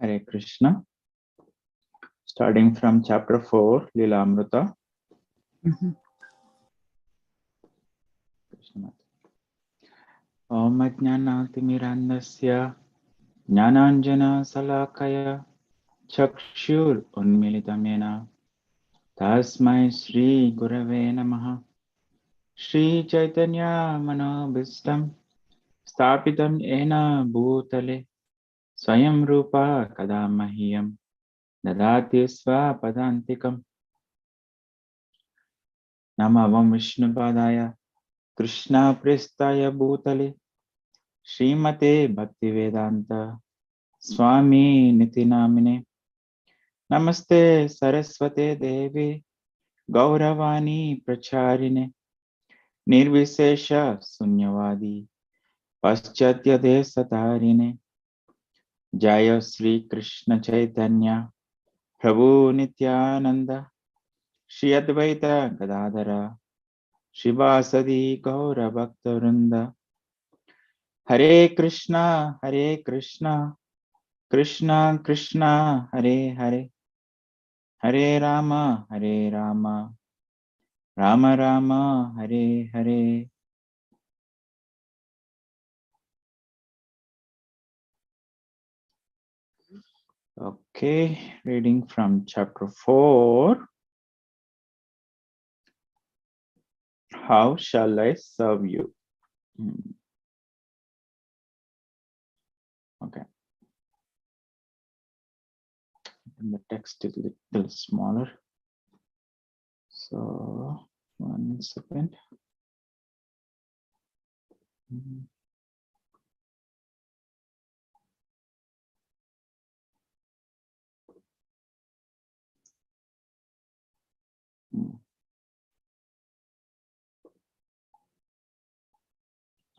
Hare Krishna. Starting from chapter 4, Lila Amrita. Om Ajnanatimirandasya Jnananjana Salakaya Chakshur Unmilitamena Tasmai Shri Gurave Namaha Shri Chaitanya Manobhistam Stapitam Ena Bhutale Swayam Rupa Kadamahiyam Dadati Swapadantikam Namavam Vishnupadaya Krishna Prestaya Bhutale Srimate Bhaktivedanta Swami Nitinamine Namaste Saraswate Devi Gauravani Pracharine Nirvisesha Sunyavadi Paschatya Desatarine Jaya Sri Krishna Chaitanya Prabhu Nityananda Shri Advaita Gadadara Shivasadi Gaura Bhaktarunda Hare Krishna Krishna Krishna Hare Hare Hare Rama Rama Rama Hare Hare. Okay, reading from chapter 4. How shall I serve you? Okay. And the text is a little smaller. So, 1 second.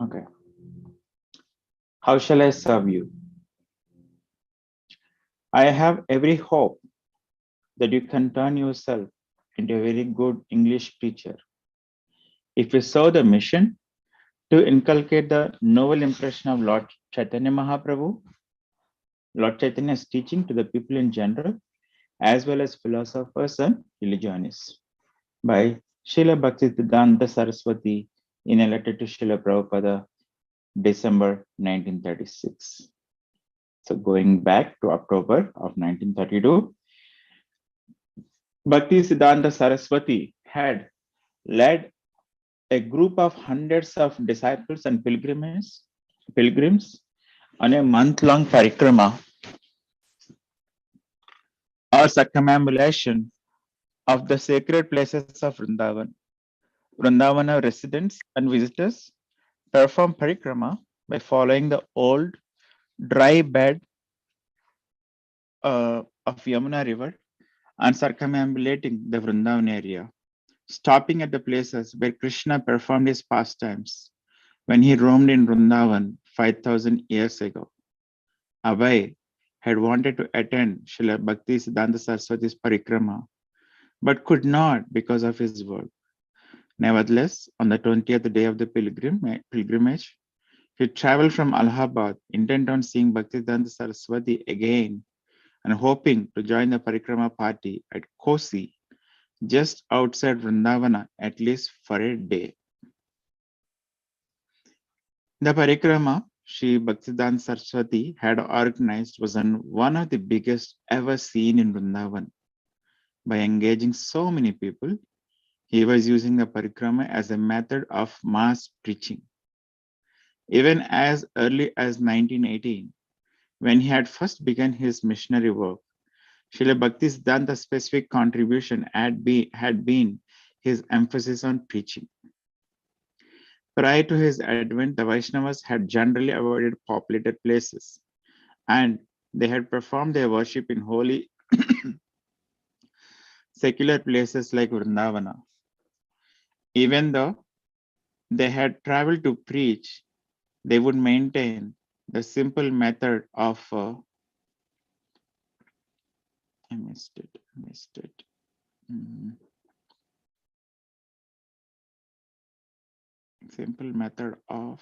Okay. How shall I serve you? I have every hope that you can turn yourself into a very good English preacher. If you saw the mission to inculcate the novel impression of Lord Chaitanya Mahaprabhu, Lord Chaitanya's teaching to the people in general, as well as philosophers and religionists, by Srila Bhaktisiddhanta Saraswati in a letter to Srila Prabhupada, December 1936. So going back to October of 1932, Bhaktisiddhanta Saraswati had led a group of hundreds of disciples and pilgrims on a month-long parikrama or circumambulation of the sacred places of Vrindavan. Vrindavana residents and visitors perform parikrama by following the old dry bed of Yamuna river and circumambulating the Vrindavan area, stopping at the places where Krishna performed his pastimes when he roamed in Vrindavan 5,000 years ago. Abhay had wanted to attend Srila Bhaktisiddhanta Saraswati's parikrama, but could not because of his work. Nevertheless, on the 20th day of the pilgrimage, he traveled from Allahabad, intent on seeing Bhaktisiddhanta Saraswati again and hoping to join the parikrama party at Kosi, just outside Vrindavana, at least for a day. The parikrama Sri Bhaktisiddhanta Saraswati had organized was one of the biggest ever seen in Vrindavan. By engaging so many people, he was using the parikrama as a method of mass preaching. Even as early as 1918, when he had first begun his missionary work, Srila Bhaktisiddhanta's specific contribution had been his emphasis on preaching. Prior to his advent, the Vaishnavas had generally avoided populated places, and they had performed their worship in holy secular places like Vrindavana. Even though they had traveled to preach, they would maintain the simple method of simple method of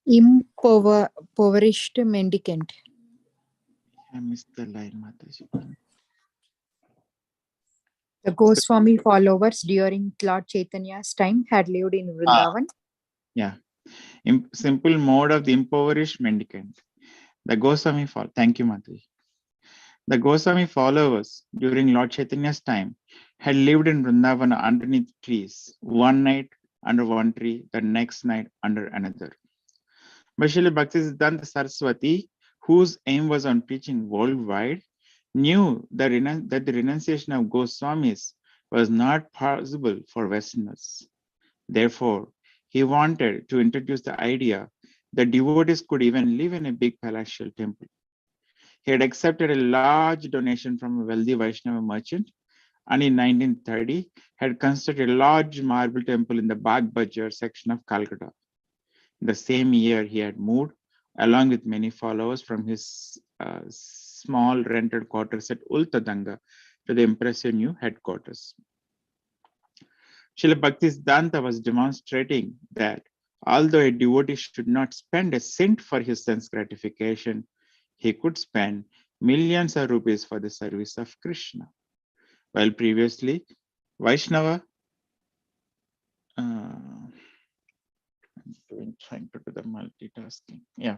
Impoverished mendicant. I missed the line, Mataji. The Goswami followers during Lord Chaitanya's time had lived in Ah, Vrindavan. yeah. Simple mode of the impoverished mendicant. The Goswami fall. Thank you, Mataji. The Goswami followers during Lord Chaitanya's time had lived in Vrindavan underneath trees, one night under one tree, the next night under another. But Srila Bhaktisiddhanta Saraswati, whose aim was on preaching worldwide, knew that the renunciation of Goswamis was not possible for Westerners. Therefore, he wanted to introduce the idea that devotees could even live in a big palatial temple. He had accepted a large donation from a wealthy Vaishnava merchant and in 1930 had constructed a large marble temple in the Bagh Bajar section of Calcutta. The same year, he had moved, along with many followers, from his small rented quarters at Ultadanga to the impressive new headquarters. Srila Bhaktisiddhanta was demonstrating that although a devotee should not spend a cent for his sense gratification, he could spend millions of rupees for the service of Krishna. While previously, Vaishnava, trying to do the multitasking. Yeah.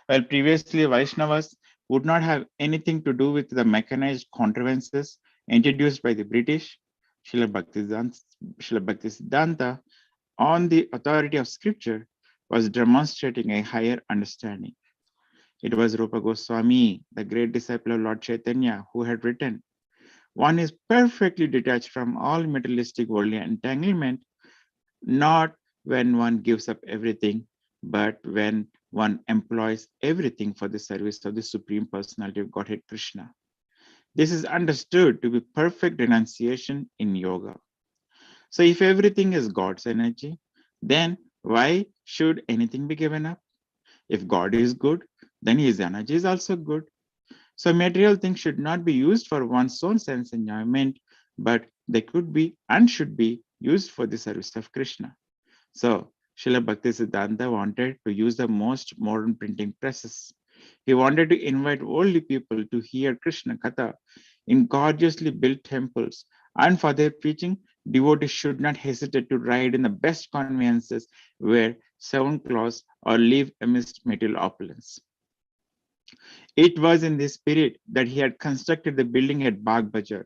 While previously Vaishnavas would not have anything to do with the mechanized contrivances introduced by the British, Srila Bhaktisiddhanta, on the authority of scripture, was demonstrating a higher understanding. It was Rupa Goswami, the great disciple of Lord Chaitanya, who had written, "One is perfectly detached from all materialistic worldly entanglement, not when one gives up everything, but when one employs everything for the service of the Supreme Personality of Godhead Krishna." This is understood to be perfect renunciation in yoga. So if everything is God's energy, then why should anything be given up? If God is good, then his energy is also good. So material things should not be used for one's own sense enjoyment, but they could be and should be used for the service of Krishna. So Srila Bhaktisiddhanta wanted to use the most modern printing presses. He wanted to invite worldly people to hear Krishna Katha in gorgeously built temples, and for their preaching, devotees should not hesitate to ride in the best conveyances, wear seven cloths, or live amidst material opulence. It was in this spirit that he had constructed the building at Bagh Bajar,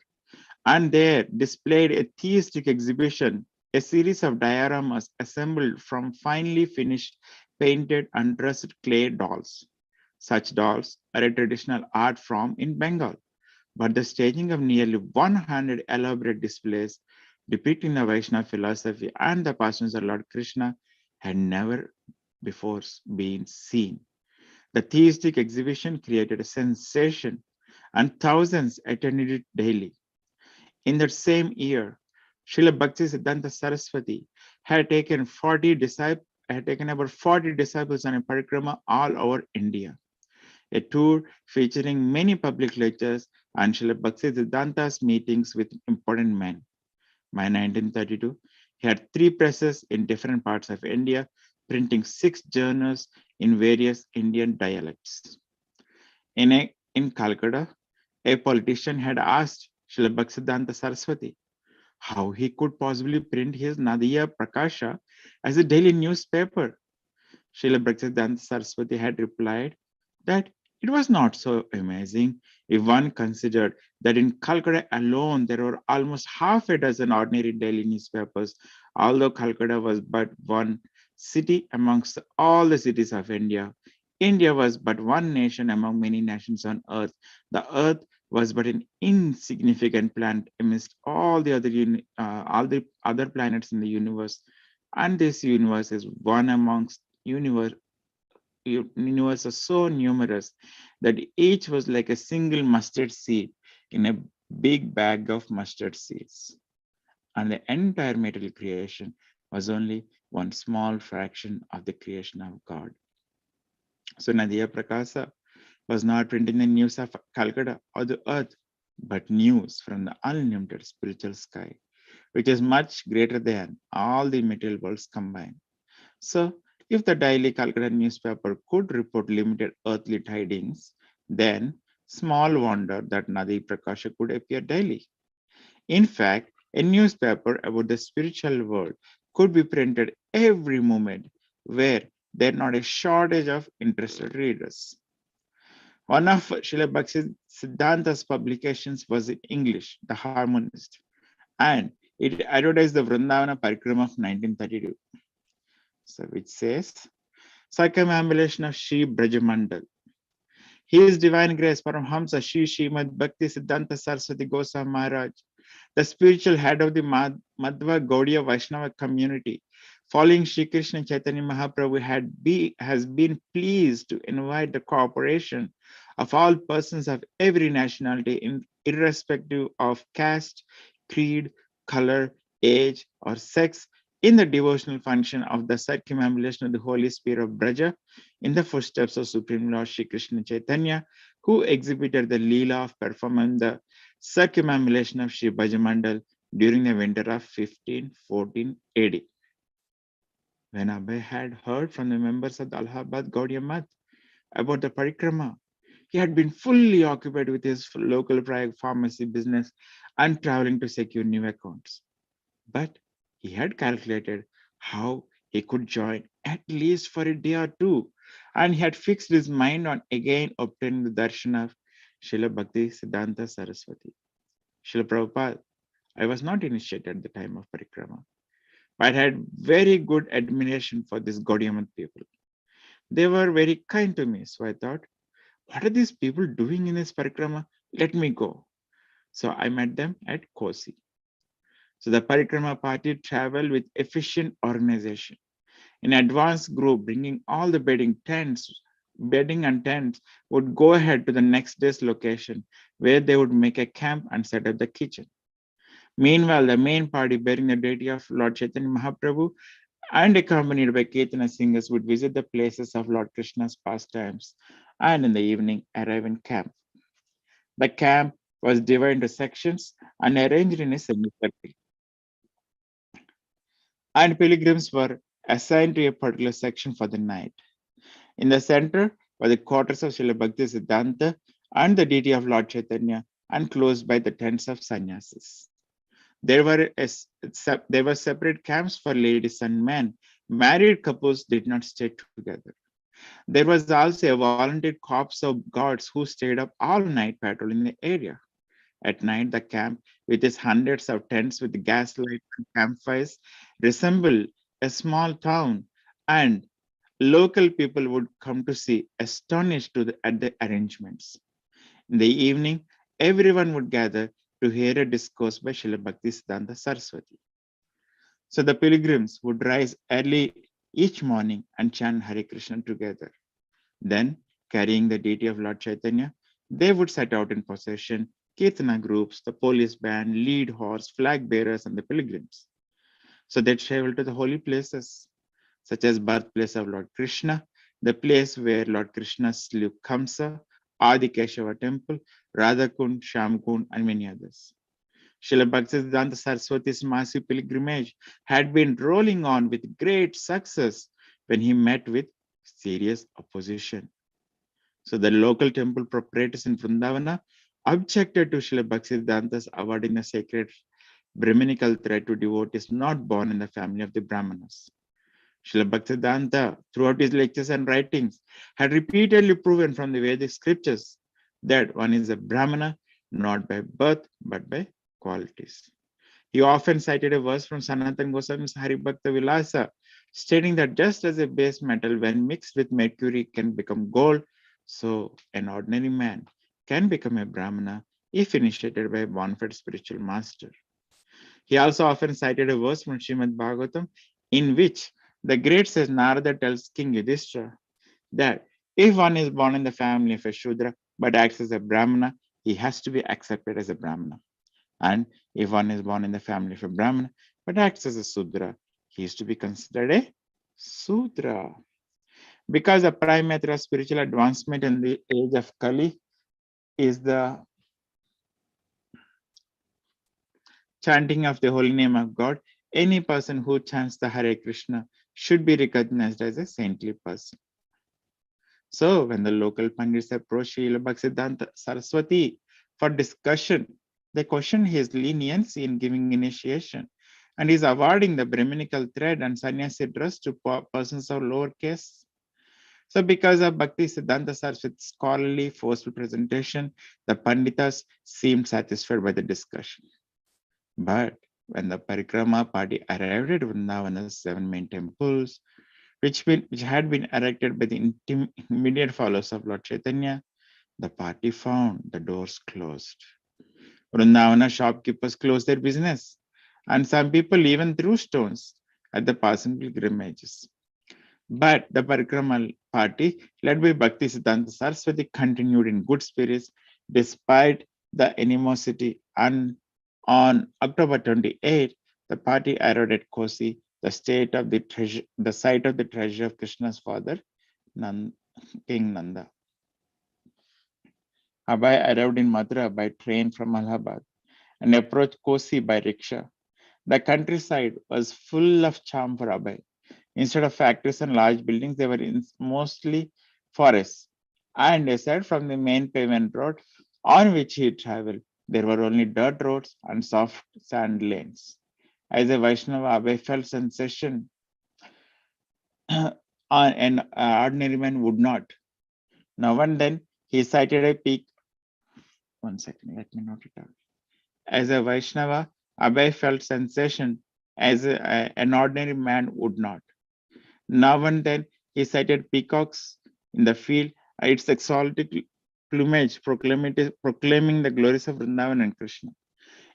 and there displayed a theistic exhibition, a series of dioramas assembled from finely finished, painted, and dressed clay dolls. Such dolls are a traditional art form in Bengal, but the staging of nearly 100 elaborate displays depicting the Vaishnava philosophy and the passions of Lord Krishna had never before been seen. The theistic exhibition created a sensation, and thousands attended it daily. In that same year, Srila Bhaktisiddhanta Saraswati had taken about 40 disciples on a parikrama all over India, a tour featuring many public lectures and Srila Bhaktisiddhanta's meetings with important men. By 1932, he had three presses in different parts of India, printing 6 journals in various Indian dialects. In Calcutta, a politician had asked Srila Bhaktisiddhanta Saraswati how he could possibly print his Nadia Prakasha as a daily newspaper. Srila Bhaktisiddhanta Saraswati had replied that it was not so amazing if one considered that in Calcutta alone there were almost half a dozen ordinary daily newspapers, although Calcutta was but one city amongst all the cities of India. India was but one nation among many nations on earth. The earth was but an insignificant planet amidst all the other planets in the universe, and this universe is one amongst universes so numerous that each was like a single mustard seed in a big bag of mustard seeds. And the entire material creation was only one small fraction of the creation of God. So Nadia Prakasa was not printing the news of Calcutta or the earth, but news from the unlimited spiritual sky, which is much greater than all the material worlds combined. So If the daily Calcutta newspaper could report limited earthly tidings, then small wonder that Nadi Prakasha could appear daily. In fact, a newspaper about the spiritual world could be printed every moment where there not a shortage of interested readers. One of Srila Bhakti Siddhanta's publications was in English, The Harmonist, and it advertised the Vrindavana Parikrama of 1932, so which says, Circumambulation of Sri Brajamandal. His Divine Grace Paramhamsa Sri Srimad Bhakti Siddhanta Saraswati Goswami Maharaj, the spiritual head of the Madhva Gaudiya Vaishnava community, following Sri Krishna Chaitanya Mahaprabhu, has been pleased to invite the cooperation of all persons of every nationality, irrespective of caste, creed, color, age, or sex, in the devotional function of the circumambulation of the Holy Spirit of Braja in the footsteps of Supreme Lord Sri Krishna Chaitanya, who exhibited the Leela of performing the circumambulation of Sri Bhajamandal during the winter of 1514 AD. When Abhay had heard from the members of the Allahabad Gaudiya Math about the parikrama, he had been fully occupied with his local pharmacy business and traveling to secure new accounts. But he had calculated how he could join at least for a day or two, and he had fixed his mind on again obtaining the darshan of Srila Bhakti Siddhanta Saraswati. Srila Prabhupada, I was not initiated at the time of parikrama, but had very good admiration for these Gaudiya people. They were very kind to me, so I thought, what are these people doing in this parikrama? Let me go. So I met them at Kosi. So the parikrama party traveled with efficient organization. An advanced group bringing all the bedding and tents would go ahead to the next day's location where they would make a camp and set up the kitchen. Meanwhile, the main party bearing the deity of Lord Chaitanya Mahaprabhu and accompanied by Kirtana singers would visit the places of Lord Krishna's pastimes and in the evening arrive in camp. The camp was divided into sections and arranged in a semicircle, and pilgrims were assigned to a particular section for the night. In the center were the quarters of Srila Bhakti Siddhanta and the deity of Lord Chaitanya, and close by the tents of sannyasis. There were separate camps for ladies and men. Married couples did not stay together. There was also a volunteer corps of guards who stayed up all night patrolling the area. At night, the camp, with its hundreds of tents with gas lights and campfires, resembled a small town, and local people would come to see, astonished at the arrangements. In the evening, everyone would gather to hear a discourse by Srila Bhakti Siddhanta Saraswati. So the pilgrims would rise early each morning and chant Hare Krishna together. Then, carrying the deity of Lord Chaitanya, they would set out in procession, Kirtana groups, the police band, lead horse, flag bearers, and the pilgrims. So they traveled to the holy places, such as birthplace of Lord Krishna, the place where Lord Krishna slew Kamsa, Adi Keshava temple, Radhakund, Shamkund, and many others. Srila Bhaktisiddhanta Saraswati's massive pilgrimage had been rolling on with great success when he met with serious opposition. So the local temple proprietors in Vrindavana objected to Srila Bhaktisiddhanta's awarding the sacred Brahminical thread to devotees not born in the family of the Brahmanas. Srila Bhaktisiddhanta, throughout his lectures and writings, had repeatedly proven from the Vedic scriptures that one is a Brahmana not by birth but by qualities. He often cited a verse from Sanatana Goswami's Haribhakta Vilasa, stating that just as a base metal, when mixed with mercury, can become gold, so an ordinary man can become a Brahmana if initiated by a bona fide spiritual master. He also often cited a verse from Srimad Bhagavatam in which the great sage Narada tells King Yudhishthira that if one is born in the family of a Shudra but acts as a Brahmana, he has to be accepted as a Brahmana. And if one is born in the family of a Brahmana but acts as a Sudra, he is to be considered a Sudra. Because the prime method of spiritual advancement in the age of Kali is the chanting of the holy name of God, any person who chants the Hare Krishna should be recognized as a saintly person. So when the local Pandits approached Srila Bhaktisiddhanta Saraswati for discussion, they questioned his leniency in giving initiation and is awarding the Brahminical thread and sannyasi dress to persons of lower caste. So because of Bhakti Siddhanta Saraswati's scholarly, forceful presentation, the Panditas seemed satisfied by the discussion. But when the Parikrama party arrived at Vrindavana's 7 main temples, which had been erected by the immediate followers of Lord Chaitanya, the party found the doors closed. Vrindavana shopkeepers closed their business, and some people even threw stones at the passing pilgrimages. But the Parikrama party, led by Bhakti Siddhanta Saraswati, continued in good spirits despite the animosity. And on October 28, the party arrived at Kosi, the site of the treasure of Krishna's father, King Nanda. Abhay arrived in Mathura by train from Allahabad and approached Kosi by rickshaw. The countryside was full of charm for Abhay. Instead of factories and large buildings, they were mostly forests. And aside from the main pavement road on which he traveled, there were only dirt roads and soft sand lanes. As a Vaishnava, Abhay felt sensation an ordinary man would not. Now and then, he sighted a peak. One second, let me note it down. As a Vaishnava, Abhay felt sensation as an ordinary man would not. Now and then he sighted peacocks in the field, its exalted plumage proclaiming the glories of Vrindavan and Krishna.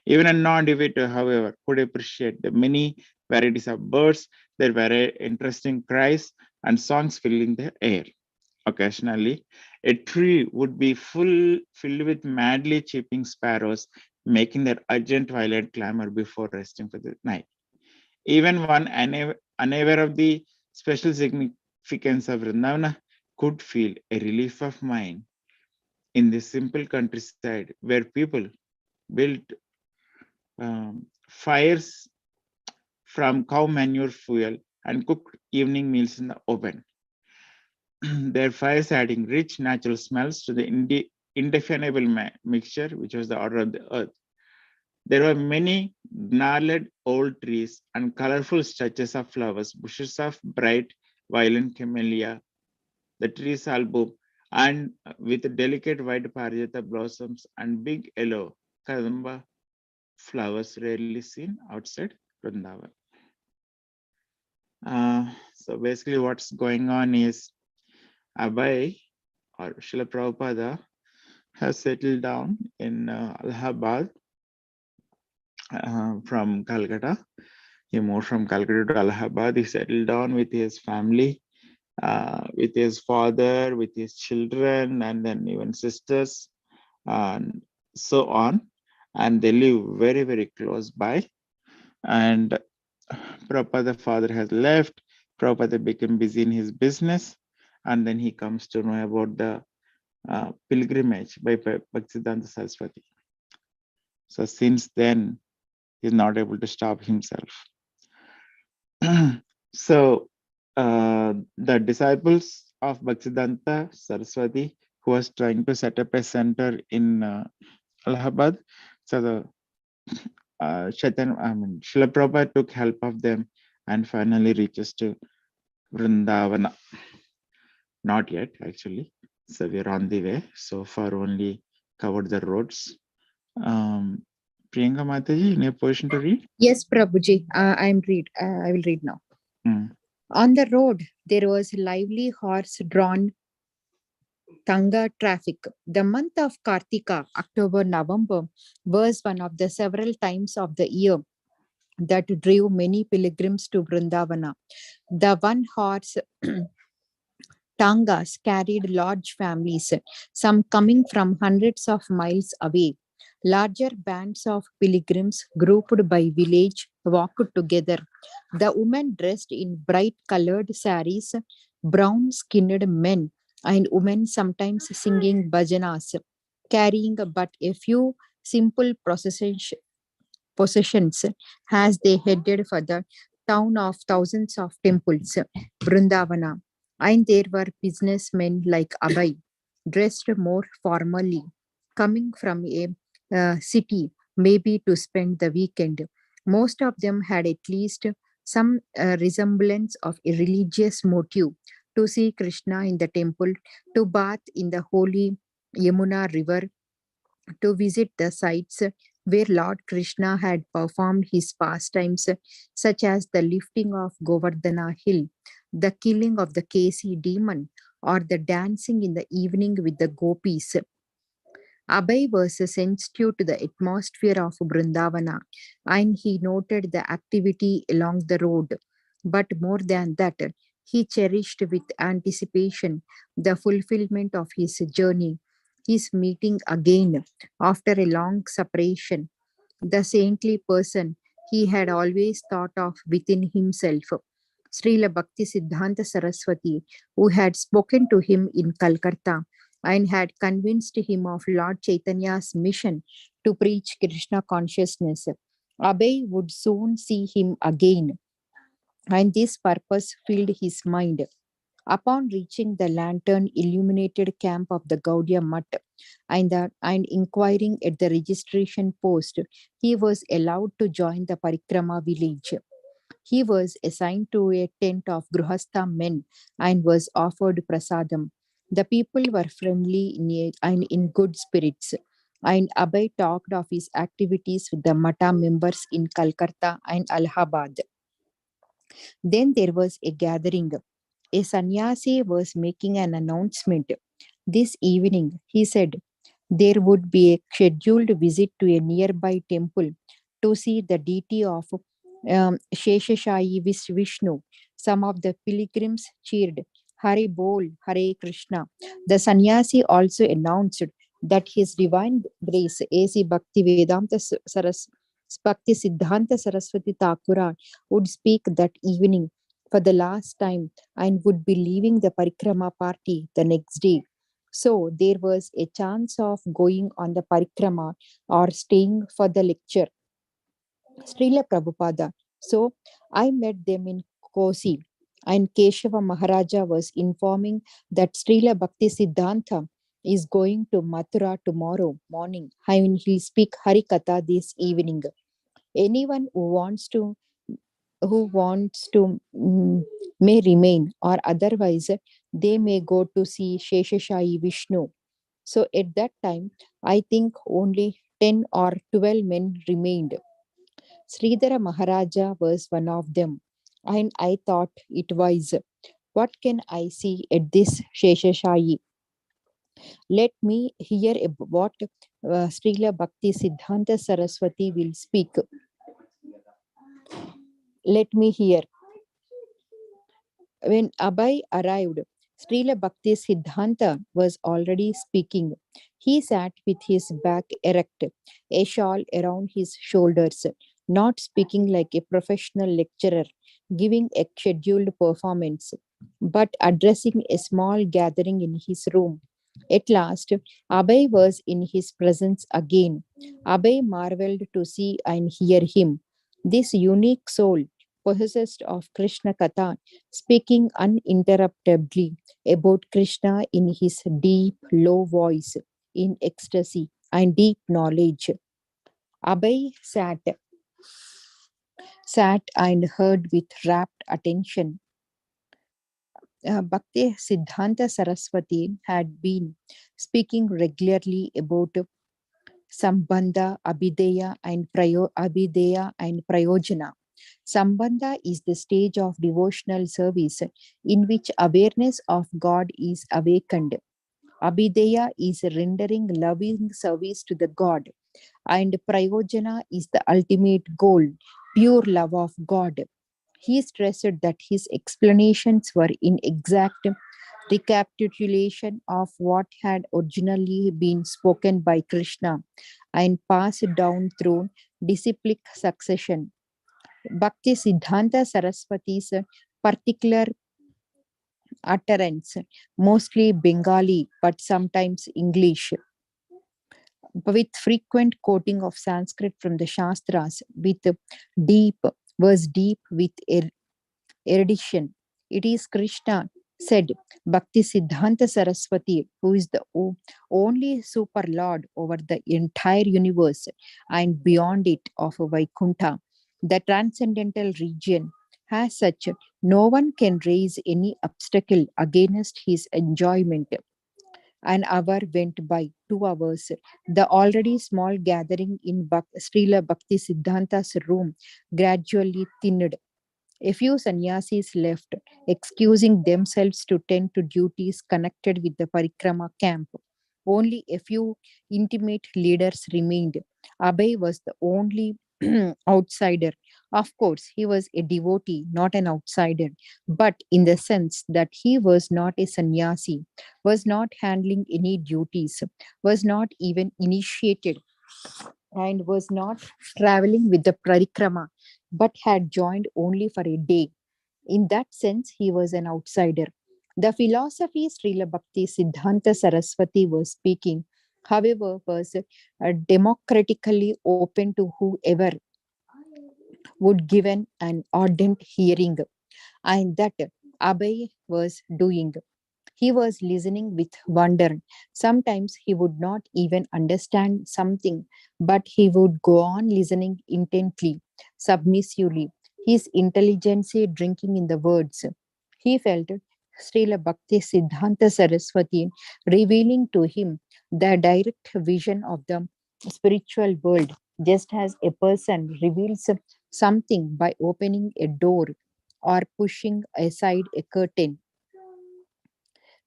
Even a non-devout, however, could appreciate the many varieties of birds, their very interesting cries and songs filling the air. Occasionally, a tree would be filled with madly chirping sparrows, making their urgent violent clamor before resting for the night. Even one unaware of the special significance of Vrindavana could feel a relief of mind in this simple countryside where people built fires from cow manure fuel and cooked evening meals in the open. Their fires adding rich natural smells to the indefinable mixture, which was the order of the earth. There were many gnarled old trees and colorful stretches of flowers, bushes of bright violet camellia, the trees album, and with delicate white parijata blossoms and big yellow kadamba flowers rarely seen outside Vrindavan. So basically what's going on is Abhay or Srila Prabhupada has settled down in Allahabad from Calcutta. He moved from Calcutta to Allahabad. He settled down with his family, with his father, with his children, and then even sisters, and so on. And they live very, very close by. And Prabhupada father has left. Prabhupada became busy in his business. And then he comes to know about the pilgrimage by Bhaktisiddhanta Saraswati. So since then, he's not able to stop himself. So the disciples of Bhaktisiddhanta Saraswati, who was trying to set up a center in Allahabad, so the Srila Prabhupada took help of them and finally reaches to Vrindavana. Not yet, actually. So we're on the way. So far, only covered the roads. Priyanka Mataji, in a position to read? Yes, Prabhuji, I will read now. On the road, there was lively horse-drawn Tanga traffic. The month of Kartika, October, November, was one of the several times of the year that drew many pilgrims to Vrindavana. The one-horse Tangas carried large families, some coming from hundreds of miles away. Larger bands of pilgrims, grouped by village, walked together. The women dressed in bright colored saris, brown skinned men and women sometimes singing bhajanas, carrying but a few simple possessions as they headed for the town of thousands of temples, Vrindavana, and there were businessmen like Abhay, dressed more formally, coming from a city, maybe to spend the weekend. Most of them had at least some resemblance of a religious motive to see Krishna in the temple, to bath in the holy Yamuna river, to visit the sites where Lord Krishna had performed his pastimes, such as the lifting of Govardhana hill, the killing of the Kesi demon, or the dancing in the evening with the gopis. Abhay was sensitive to the atmosphere of Brindavana, and he noted the activity along the road. But more than that, he cherished with anticipation the fulfillment of his journey, his meeting again after a long separation, the saintly person he had always thought of within himself. Srila Bhakti Siddhanta Saraswati, who had spoken to him in Calcutta and had convinced him of Lord Chaitanya's mission to preach Krishna consciousness. Abhay would soon see him again, and this purpose filled his mind. Upon reaching the lantern illuminated camp of the Gaudiya Mutt and inquiring at the registration post, he was allowed to join the Parikrama village. He was assigned to a tent of Gruhastha men and was offered prasadam. The people were friendly and in good spirits. And Abhay talked of his activities with the Mata members in Calcutta and Allahabad. Then there was a gathering. A sannyasi was making an announcement. This evening, he said, there would be a scheduled visit to a nearby temple to see the deity of Sheshashayi Vishnu. Some of the pilgrims cheered, Hare Bol, Hare Krishna. The sannyasi also announced that His Divine Grace, A.C. Bhakti Vedanta Bhakti Siddhanta Saraswati Thakura, would speak that evening for the last time and would be leaving the parikrama party the next day. So there was a chance of going on the parikrama or staying for the lecture. Srila Prabhupada. So I met them in Kosi, and Keshava Maharaja was informing that Srila Bhakti Siddhanta is going to Mathura tomorrow morning. I mean, he'll speak Harikatha this evening. Anyone who wants to may remain, or otherwise they may go to see Sheshashayi Vishnu. So at that time, I think only 10 or 12 men remained. Sridhara Maharaja was one of them, and I thought it wise. What can I see at this Sheshashayi? Let me hear what Srila Bhakti Siddhanta Saraswati will speak. Let me hear. When Abhay arrived, Srila Bhakti Siddhanta was already speaking. He sat with his back erect, a shawl around his shoulders, not speaking like a professional lecturer, giving a scheduled performance, but addressing a small gathering in his room. At last, Abhay was in his presence again. Abhay marveled to see and hear him. This unique soul, possessed of Krishna Katha, speaking uninterruptedly about Krishna in his deep, low voice, in ecstasy and deep knowledge. Abhay sat and heard with rapt attention. Bhakti Siddhanta Saraswati had been speaking regularly about Sambandha, Abhideya and Prayojana. Sambandha is the stage of devotional service in which awareness of God is awakened. Abhideya is rendering loving service to the God, and Prayojana is the ultimate goal, pure love of God. He stressed that his explanations were in exact recapitulation of what had originally been spoken by Krishna and passed down through disciplic succession. Bhakti Siddhanta Saraswati's particular utterance, mostly Bengali but sometimes English, with frequent quoting of Sanskrit from the Shastras, with deep, was deep with erudition. It is Krishna, said Bhakti Siddhanta Saraswati, who is the only super lord over the entire universe and beyond it of Vaikuntha, the transcendental region. As such, no one can raise any obstacle against his enjoyment. An hour went by, 2 hours. The already small gathering in Srila Bhakti Siddhanta's room gradually thinned. A few sannyasis left, excusing themselves to tend to duties connected with the parikrama camp. Only a few intimate leaders remained. Abhay was the only outsider. Of course, he was a devotee, not an outsider, but in the sense that he was not a sannyasi, was not handling any duties, was not even initiated, and was not traveling with the parikrama, but had joined only for a day. In that sense, he was an outsider. The philosophy Srila Bhakti Siddhanta Saraswati was speaking, however, was democratically open to whoever would given an ardent hearing, and that Abhay was doing. He was listening with wonder. Sometimes he would not even understand something, but he would go on listening intently, submissively, his intelligence drinking in the words. He felt Srila Bhakti Siddhanta Saraswati revealing to him the direct vision of the spiritual world, just as a person reveals something by opening a door or pushing aside a curtain.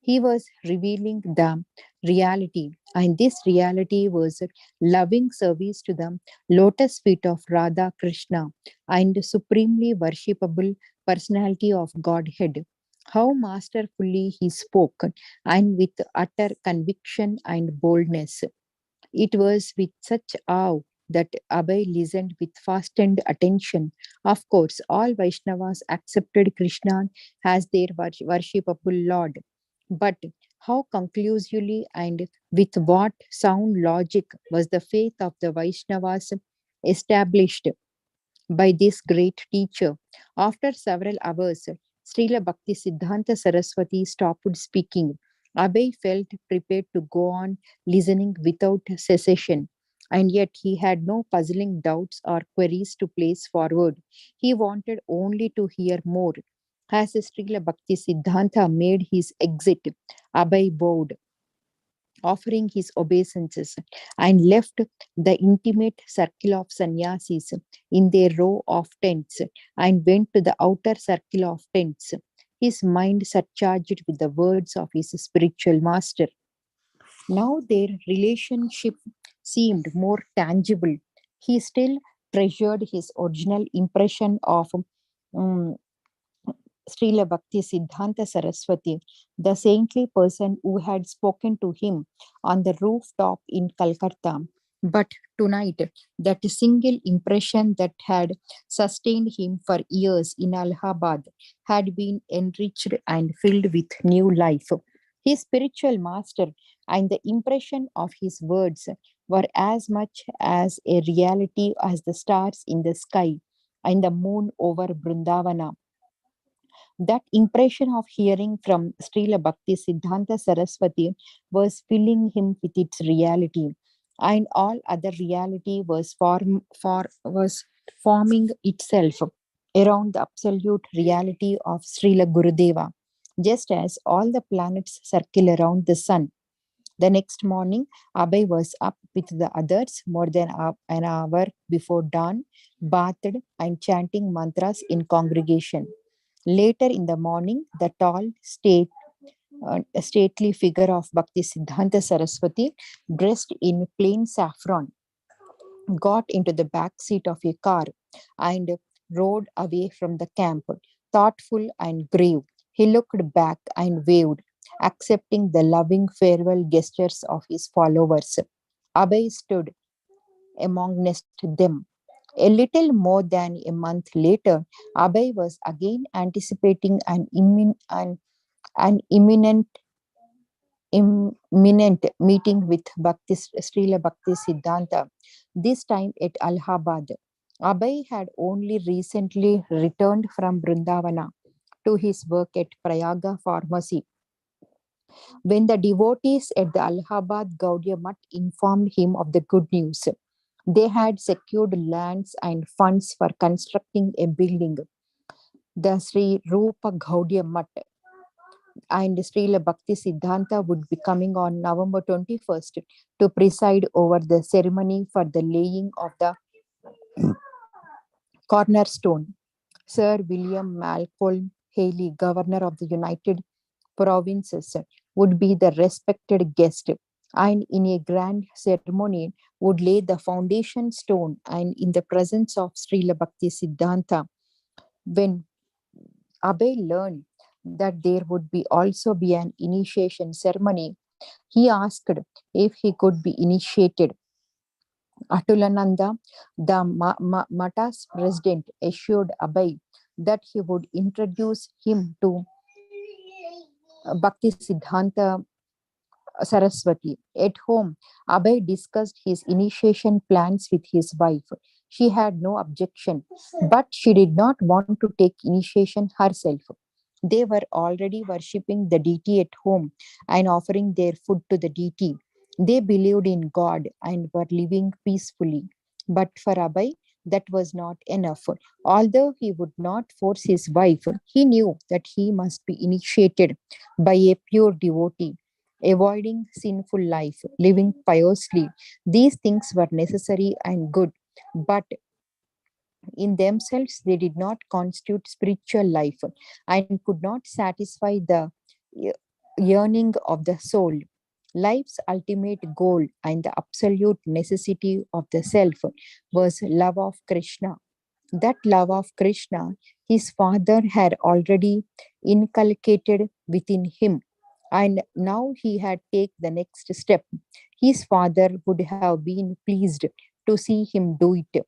He was revealing the reality, and this reality was loving service to the lotus feet of Radha Krishna and supremely worshipable personality of Godhead. How masterfully he spoke, and with utter conviction and boldness. It was with such awe that Abhay listened with fastened attention. Of course, all Vaishnavas accepted Krishna as their worshipable Lord. But how conclusively and with what sound logic was the faith of the Vaishnavas established by this great teacher? After several hours, Srila Bhakti Siddhanta Saraswati stopped speaking. Abhay felt prepared to go on listening without cessation, and yet he had no puzzling doubts or queries to place forward. He wanted only to hear more. As Srila Bhakti Siddhanta made his exit, Abhay bowed, offering his obeisances, and left the intimate circle of sannyasis in their row of tents and went to the outer circle of tents, his mind surcharged with the words of his spiritual master. Now their relationship seemed more tangible. He still treasured his original impression of um, Srila Bhakti Siddhanta Saraswati, the saintly person who had spoken to him on the rooftop in Calcutta. But tonight, that single impression that had sustained him for years in Allahabad had been enriched and filled with new life. His spiritual master and the impression of his words were as much as a reality as the stars in the sky and the moon over Brindavana. That impression of hearing from Srila Bhakti Siddhanta Saraswati was filling him with its reality, and all other reality was forming itself around the absolute reality of Srila Gurudeva, just as all the planets circle around the sun. The next morning, Abhay was up with the others more than an hour before dawn, bathed and chanting mantras in congregation. Later in the morning, the tall, stately figure of Bhakti Siddhanta Saraswati, dressed in plain saffron, got into the back seat of a car and rode away from the camp, thoughtful and grave. He looked back and waved, accepting the loving farewell gestures of his followers. Abhay stood amongst them. A little more than a month later, Abhay was again anticipating an imminent meeting with Srila Bhakti Siddhanta, this time at Allahabad. Abhay had only recently returned from Vrindavana to his work at Prayaga pharmacy when the devotees at the Allahabad Gaudiya Mutt informed him of the good news. They had secured lands and funds for constructing a building, the Sri Rupa Gaudiya Mutt, and Srila Bhakti Siddhanta would be coming on November 21st to preside over the ceremony for the laying of the cornerstone. Sir William Malcolm Haley, Governor of the United Provinces, would be the respected guest, and in a grand ceremony would lay the foundation stone, and in the presence of Srila Bhakti Siddhanta. When Abhay learned that there would be also be an initiation ceremony, he asked if he could be initiated. Atulananda, the Mata's president, assured Abhay that he would introduce him to Bhakti Siddhanta Saraswati. At home, Abhay discussed his initiation plans with his wife. She had no objection, but she did not want to take initiation herself. They were already worshipping the deity at home and offering their food to the deity. They believed in God and were living peacefully. But for Abhay, that was not enough. Although he would not force his wife, he knew that he must be initiated by a pure devotee, avoiding sinful life, living piously. These things were necessary and good, but in themselves they did not constitute spiritual life and could not satisfy the yearning of the soul. Life's ultimate goal and the absolute necessity of the self was love of Krishna. That love of Krishna his father had already inculcated within him, and now he had taken the next step. His father would have been pleased to see him do it.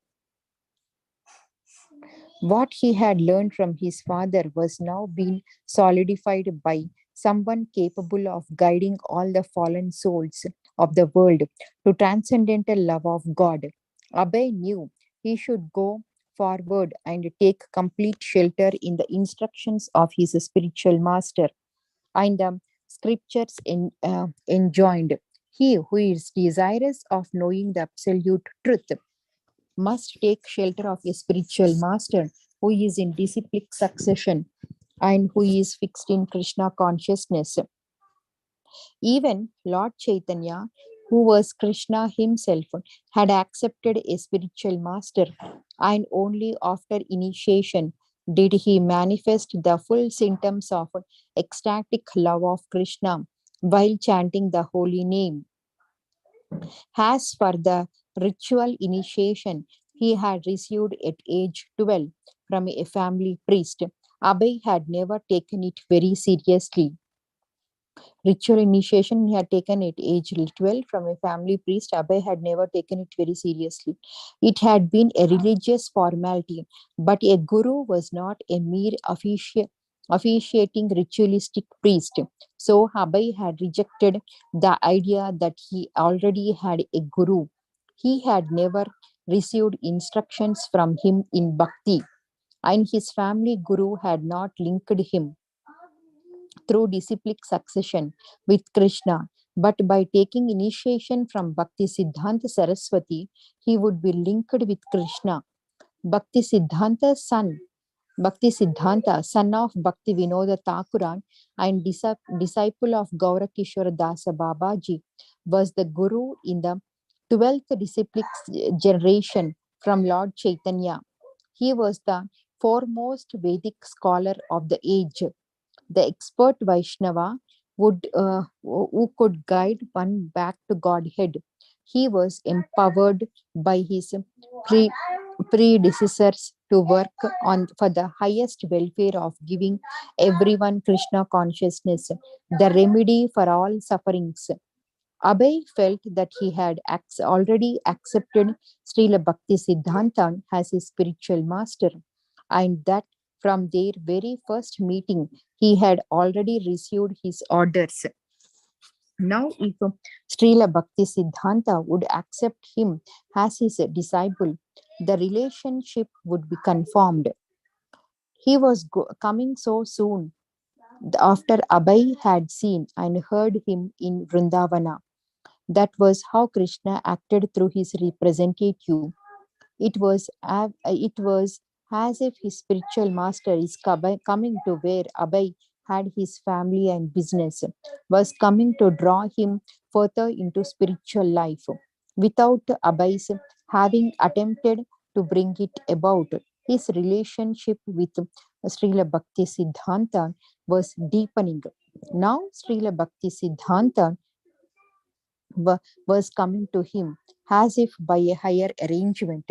What he had learned from his father was now being solidified by someone capable of guiding all the fallen souls of the world to transcendental love of God. Abhay knew he should go forward and take complete shelter in the instructions of his spiritual master and the scriptures enjoined. He who is desirous of knowing the absolute truth must take shelter of a spiritual master who is in disciplic succession and who is fixed in Krishna consciousness. Even Lord Chaitanya, who was Krishna himself, had accepted a spiritual master, and only after initiation did he manifest the full symptoms of ecstatic love of Krishna while chanting the holy name. As for the ritual initiation he had received at age 12 from a family priest, Abhay had never taken it very seriously. Ritual initiation he had taken at age 12 from a family priest. Abhay had never taken it very seriously. It had been a religious formality, but a guru was not a mere officiating ritualistic priest. So Abhay had rejected the idea that he already had a guru. He had never received instructions from him in bhakti, and his family guru had not linked him through disciplic succession with Krishna, but by taking initiation from Bhakti Siddhanta Saraswati, he would be linked with Krishna. Bhakti Siddhanta's son, Bhakti Siddhanta, son of Bhakti Vinoda Thakuran and disciple of Gaura Kishore Dasa Babaji, was the guru in the 12th disciplic generation from Lord Chaitanya. He was the foremost Vedic scholar of the age, the expert Vaishnava who could guide one back to Godhead. He was empowered by his pre- predecessors to work on for the highest welfare of giving everyone Krishna consciousness, the remedy for all sufferings. Abhay felt that he had already accepted Srila Bhakti Siddhanta as his spiritual master, and that from their very first meeting he had already received his orders. Now, if Srila Bhakti Siddhanta would accept him as his disciple, the relationship would be confirmed. He was coming so soon after Abhay had seen and heard him in Vrindavana. That was how Krishna acted through his representative. It was as if his spiritual master is coming to where Abhay had his family and business, was coming to draw him further into spiritual life. Without Abhay's having attempted to bring it about, his relationship with Srila Bhakti Siddhanta was deepening. Now, Srila Bhakti Siddhanta was coming to him as if by a higher arrangement.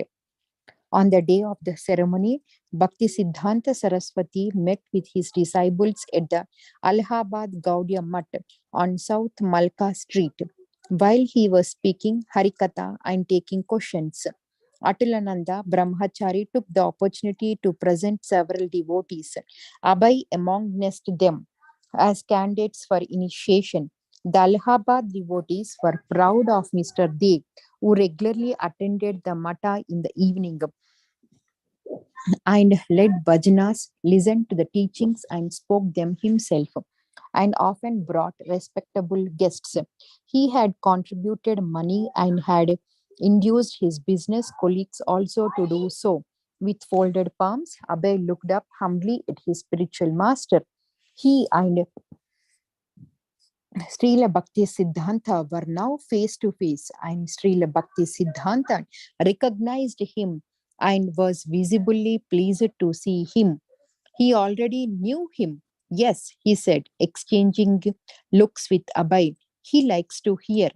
On the day of the ceremony, Bhakti Siddhanta Saraswati met with his disciples at the Allahabad Gaudiya Mutt on South Malka Street. While he was speaking Harikatha and taking questions, Atulananda Brahmachari took the opportunity to present several devotees, Abhay amongst them, as candidates for initiation. The Allahabad devotees were proud of Mr. Dev, who regularly attended the Mata in the evening and led bhajanas, listened to the teachings and spoke them himself, and often brought respectable guests. He had contributed money and had induced his business colleagues also to do so. With folded palms, Abhay looked up humbly at his spiritual master. He and Srila Bhakti Siddhanta were now face to face, and Srila Bhakti Siddhanta recognized him and was visibly pleased to see him. He already knew him. Yes, he said, exchanging looks with Abhay. He likes to hear.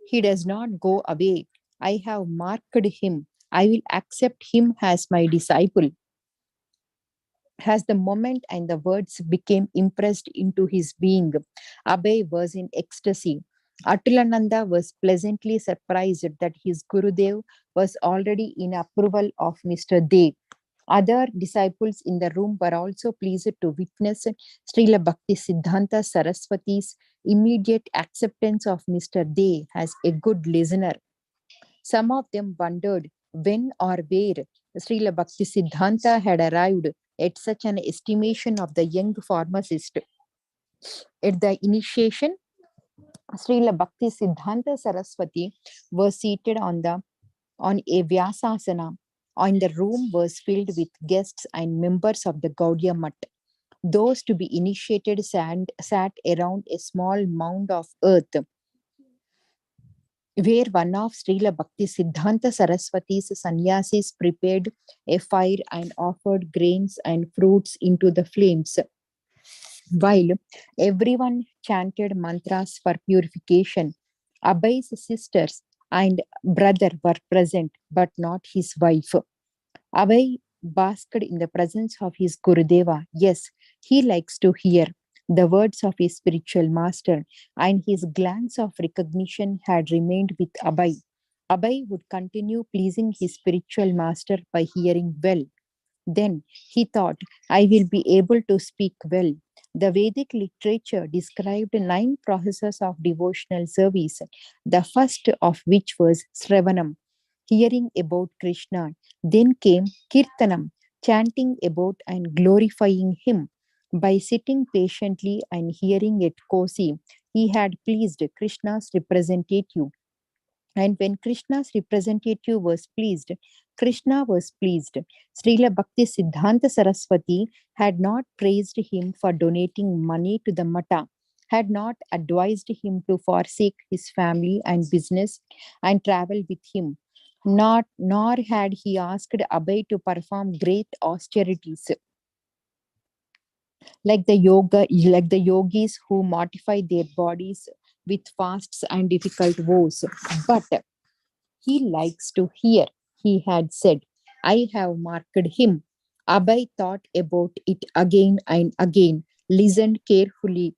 He does not go away. I have marked him. I will accept him as my disciple. As the moment and the words became impressed into his being, Abhay was in ecstasy. Atulananda was pleasantly surprised that his Gurudev was already in approval of Mr. Dev. Other disciples in the room were also pleased to witness Srila Bhakti Siddhanta Saraswati's immediate acceptance of Mr. Dev as a good listener. Some of them wondered when or where Srila Bhakti Siddhanta had arrived at such an estimation of the young pharmacist. At the initiation, Srila Bhakti Siddhanta Saraswati was seated on a Vyasasana, and the room was filled with guests and members of the Gaudiya Mutt. Those to be initiated sat around a small mound of earth where one of Srila Bhakti Siddhanta Saraswati's sannyasis prepared a fire and offered grains and fruits into the flames, while everyone chanted mantras for purification. Abhay's sisters and brother were present, but not his wife. Abhay basked in the presence of his Gurudeva. Yes, he likes to hear the words of his spiritual master, and his glance of recognition had remained with Abhay. Abhay would continue pleasing his spiritual master by hearing well. Then he thought, I will be able to speak well. The Vedic literature described 9 processes of devotional service, the first of which was Sravanam, hearing about Krishna. Then came Kirtanam, chanting about and glorifying him. By sitting patiently and hearing it Kosi, he had pleased Krishna's representative. And when Krishna's representative was pleased, Krishna was pleased. Srila Bhakti Siddhanta Saraswati had not praised him for donating money to the Mata, had not advised him to forsake his family and business and travel with him. Not, nor had he asked Abhay to perform great austerities like the yogis who mortify their bodies with fasts and difficult woes. But he likes to hear, he had said. I have marked him. Abhay thought about it again and again, listened carefully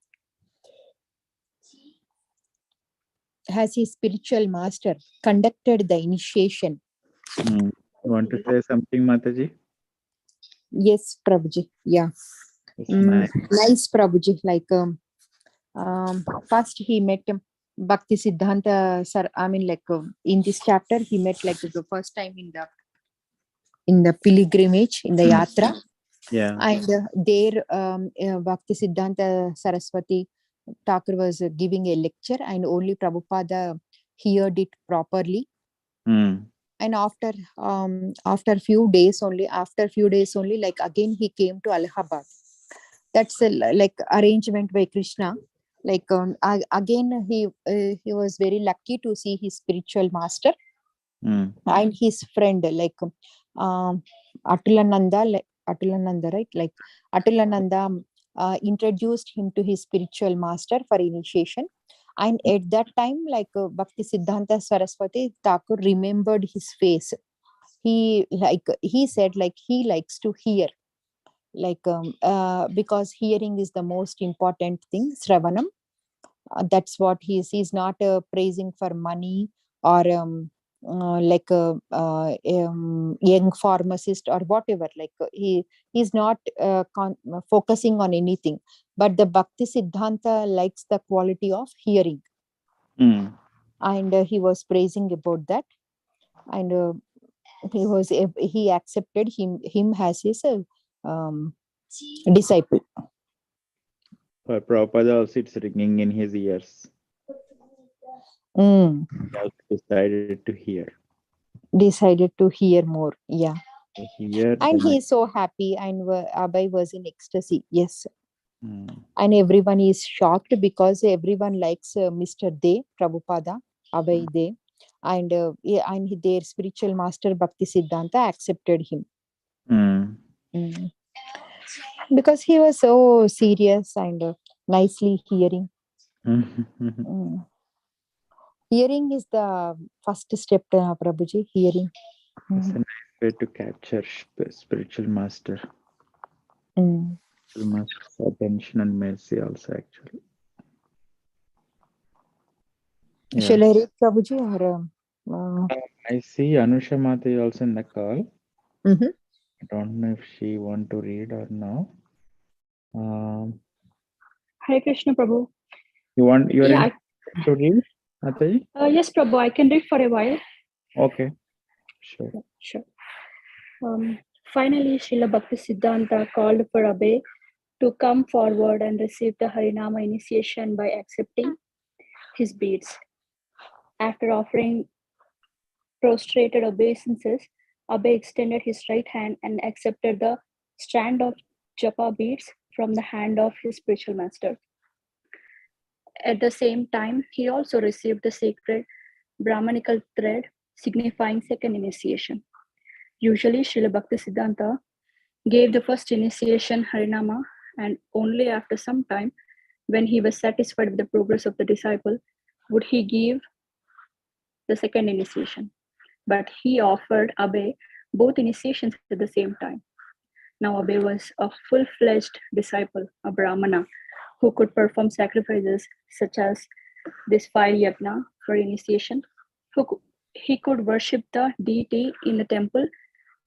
as his spiritual master conducted the initiation. You want to say something, Mataji? Yes, Prabhuji. Yeah. It's nice. Nice, Prabhuji. First he met Bhakti Siddhanta sir, I mean, like in this chapter, he met like the first time in the pilgrimage, in the yatra, Yeah. and there Bhakti Siddhanta Saraswati Thakur was giving a lecture, and only Prabhupada heard it properly. Mm. And after few days only, like again he came to Allahabad. That's a like arrangement by Krishna. Like again he was very lucky to see his spiritual master Mm. and his friend, like um Atulananda, right? Like Atulananda introduced him to his spiritual master for initiation. And at that time, like Bhakti Siddhanta Saraswati Thakur remembered his face. He said like he likes to hear, like because hearing is the most important thing, Sravanam. That's what he's not praising for money or like a young pharmacist or whatever, like he's not focusing on anything, but the Bhakti Siddhanta likes the quality of hearing. Mm. And he was praising about that. And he accepted him as his um, disciple. For Prabhupada also it's ringing in his ears. Mm. He also decided to hear. Decided to hear more, yeah. Hear And then he is so happy, and Abhay was in ecstasy, yes. Mm. And everyone is shocked because everyone likes Mr. De Prabhupada, Abhay De. And and their spiritual master Bhakti Siddhanta accepted him. Mm. Mm. Because he was so serious and nicely hearing. Mm. Hearing is the first step, Prabhuji, hearing. It's a Mm. nice way to capture spiritual master. Mm. Spiritual master's attention and mercy also actually. Yeah. Shall I read, Prabhuji, or I see Anusha Mata is also in the call. mhm. I don't know if she want to read or no. Hare Krishna, Prabhu. You're Yeah, in to read, Mataji? yes, Prabhu, I can read for a while. Okay, sure. Sure. Finally, Srila Bhakti Siddhanta called for Abhay to come forward and receive the Harinama initiation by accepting his beads. After offering prostrated obeisances, Abhay extended his right hand and accepted the strand of japa beads from the hand of his spiritual master. At the same time, he also received the sacred Brahmanical thread signifying second initiation. Usually, Srila Bhakti Siddhanta gave the first initiation Harinama, and only after some time, when he was satisfied with the progress of the disciple, would he give the second initiation. But he offered Abhay both initiations at the same time. Now Abhay was a full-fledged disciple, a Brahmana, who could perform sacrifices such as this fire yajna for initiation. He could worship the deity in the temple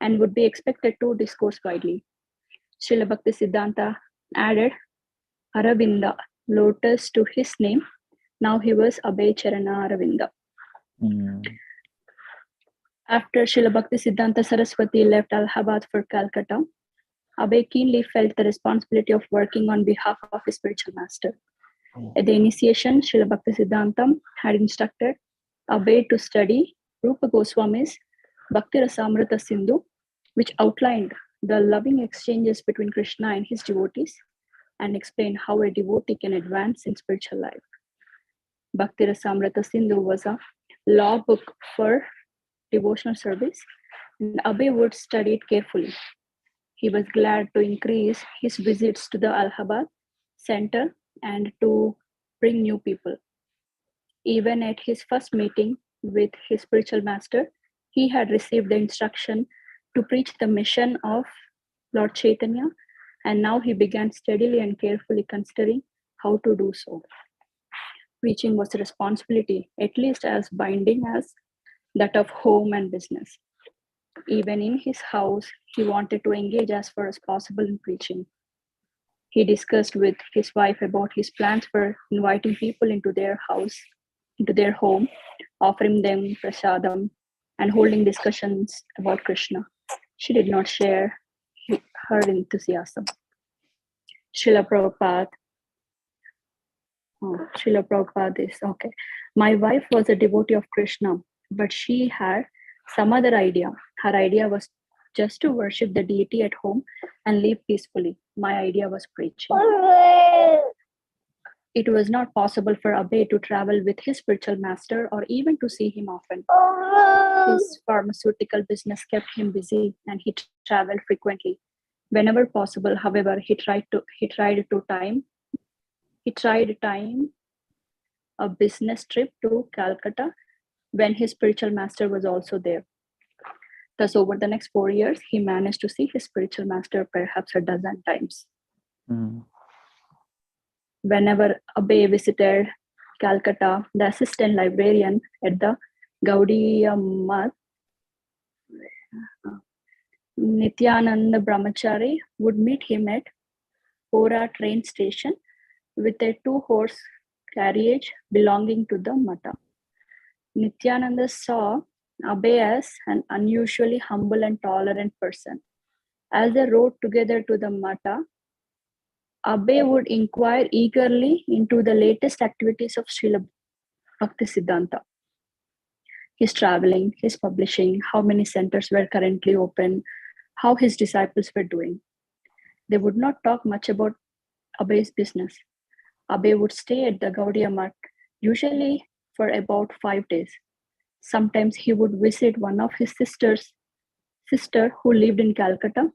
and would be expected to discourse widely. Srila Bhakti Siddhanta added Aravinda, lotus, to his name. Now he was Abhay Charana Aravinda. Mm. After Srila Bhakti Siddhanta Saraswati left Allahabad for Calcutta, Abhay keenly felt the responsibility of working on behalf of his spiritual master. At the initiation, Srila Bhakti Siddhanta had instructed Abhay to study Rupa Goswami's Bhakti Rasamrita Sindhu, which outlined the loving exchanges between Krishna and his devotees and explained how a devotee can advance in spiritual life. Bhakti Rasamrita Sindhu was a law book for devotional service, and Abhay would study it carefully. He was glad to increase his visits to the Allahabad center and to bring new people. Even at his first meeting with his spiritual master, he had received the instruction to preach the mission of Lord Chaitanya, and now he began steadily and carefully considering how to do so. Preaching was a responsibility, at least as binding as that of home and business. Even in his house, he wanted to engage as far as possible in preaching. He discussed with his wife about his plans for inviting people into their house. into their home, offering them prasadam and holding discussions about Krishna. She did not share her enthusiasm. Srila Prabhupada. Srila Prabhupada is okay. My wife was a devotee of Krishna, but she had some other idea. Her idea was just to worship the deity at home and live peacefully. My idea was preaching. It was not possible for Abhay to travel with his spiritual master or even to see him often. His pharmaceutical business kept him busy and he traveled frequently. Whenever possible, however, he tried to time a business trip to Calcutta when his spiritual master was also there. Thus, over the next 4 years, he managed to see his spiritual master perhaps a dozen times. Whenever Abhay visited Calcutta, the assistant librarian at the Gaudiya Math, Nityananda Brahmachari, would meet him at Hora train station with a 2-horse carriage belonging to the Mata. Nityananda saw Abhay as an unusually humble and tolerant person. As they rode together to the Mata, Abhay would inquire eagerly into the latest activities of Srila Bhaktisiddhanta. His traveling, his publishing, how many centers were currently open, how his disciples were doing. They would not talk much about Abhay's business. Abhay would stay at the Gaudiya Math, usually for about 5 days. Sometimes he would visit one of his sister who lived in Calcutta,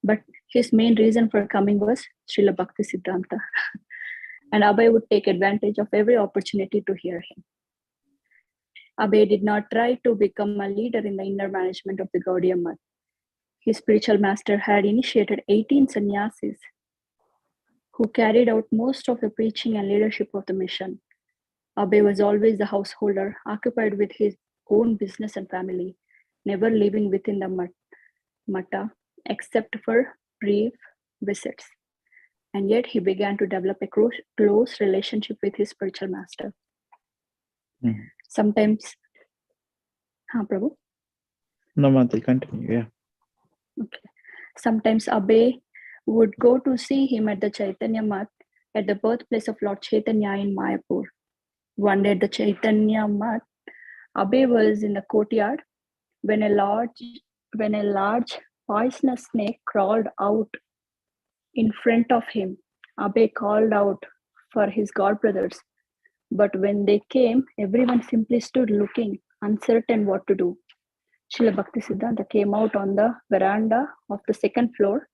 but his main reason for coming was Srila Bhaktisiddhanta. And Abhay would take advantage of every opportunity to hear him. Abhay did not try to become a leader in the inner management of the Gaudiya Math. His spiritual master had initiated 18 sannyasis who carried out most of the preaching and leadership of the mission. Abhay was always the householder, occupied with his own business and family, never living within the Mata except for brief visits. And yet he began to develop a close relationship with his spiritual master. Sometimes, Prabhu? No, Mati, continue. Yeah. Okay. Sometimes Abhay would go to see him at the Chaitanya Math at the birthplace of Lord Chaitanya in Mayapur. One day at the Chaitanya Math, Abhay was in the courtyard when a large poisonous snake crawled out in front of him. Abhay called out for his godbrothers, but when they came, everyone simply stood looking, uncertain what to do. Srila Bhaktisiddhanta came out on the veranda of the 2nd floor,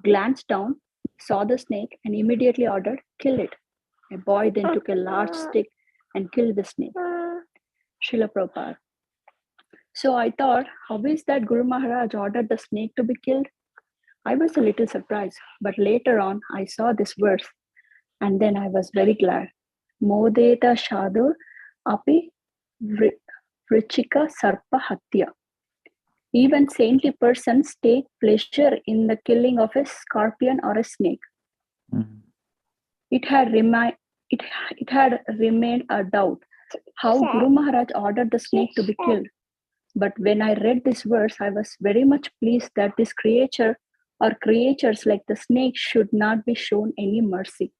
glanced down, saw the snake, and immediately ordered, "Kill it." A boy then took a large stick and killed the snake. Srila Prabhupada. So I thought, how is that Guru Maharaj ordered the snake to be killed? I was a little surprised, but later on I saw this verse and then I was very glad. Modeta Shadur Api Vrichika Sarpa Hatya. Even saintly persons take pleasure in the killing of a scorpion or a snake. It had remained a doubt how Guru Maharaj ordered the snake to be killed. But when I read this verse, I was very much pleased that this creature or creatures like the snake should not be shown any mercy.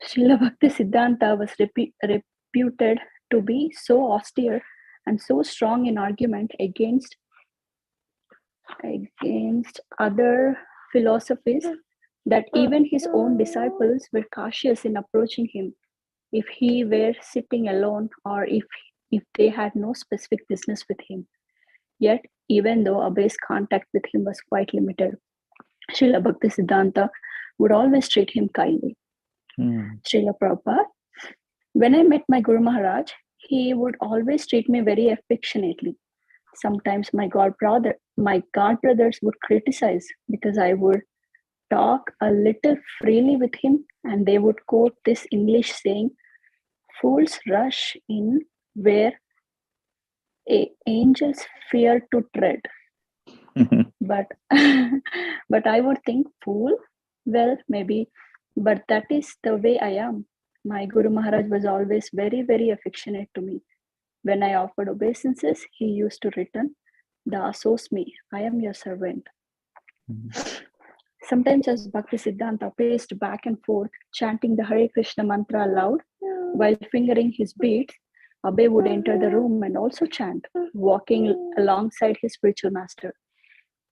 Srila Bhaktisiddhanta was reputed to be so austere and so strong in argument against other philosophies that even his own disciples were cautious in approaching him if he were sitting alone or if they had no specific business with him. Yet, even though Abhay's contact with him was quite limited, Srila Bhaktisiddhanta would always treat him kindly. Srila Prabhupada, when I met my Guru Maharaj, he would always treat me very affectionately. Sometimes my godbrothers would criticize because I would talk a little freely with him, and they would quote this English saying, "Fools rush in where angels fear to tread." But I would think, fool? Well, maybe, but that is the way I am. My Guru Maharaj was always very, very affectionate to me. When I offered obeisances, he used to return, Dasos me, I am your servant. Sometimes as Bhakti Siddhanta paced back and forth, chanting the Hare Krishna mantra aloud, while fingering his beads, Abhay would enter the room and also chant, walking alongside his spiritual master.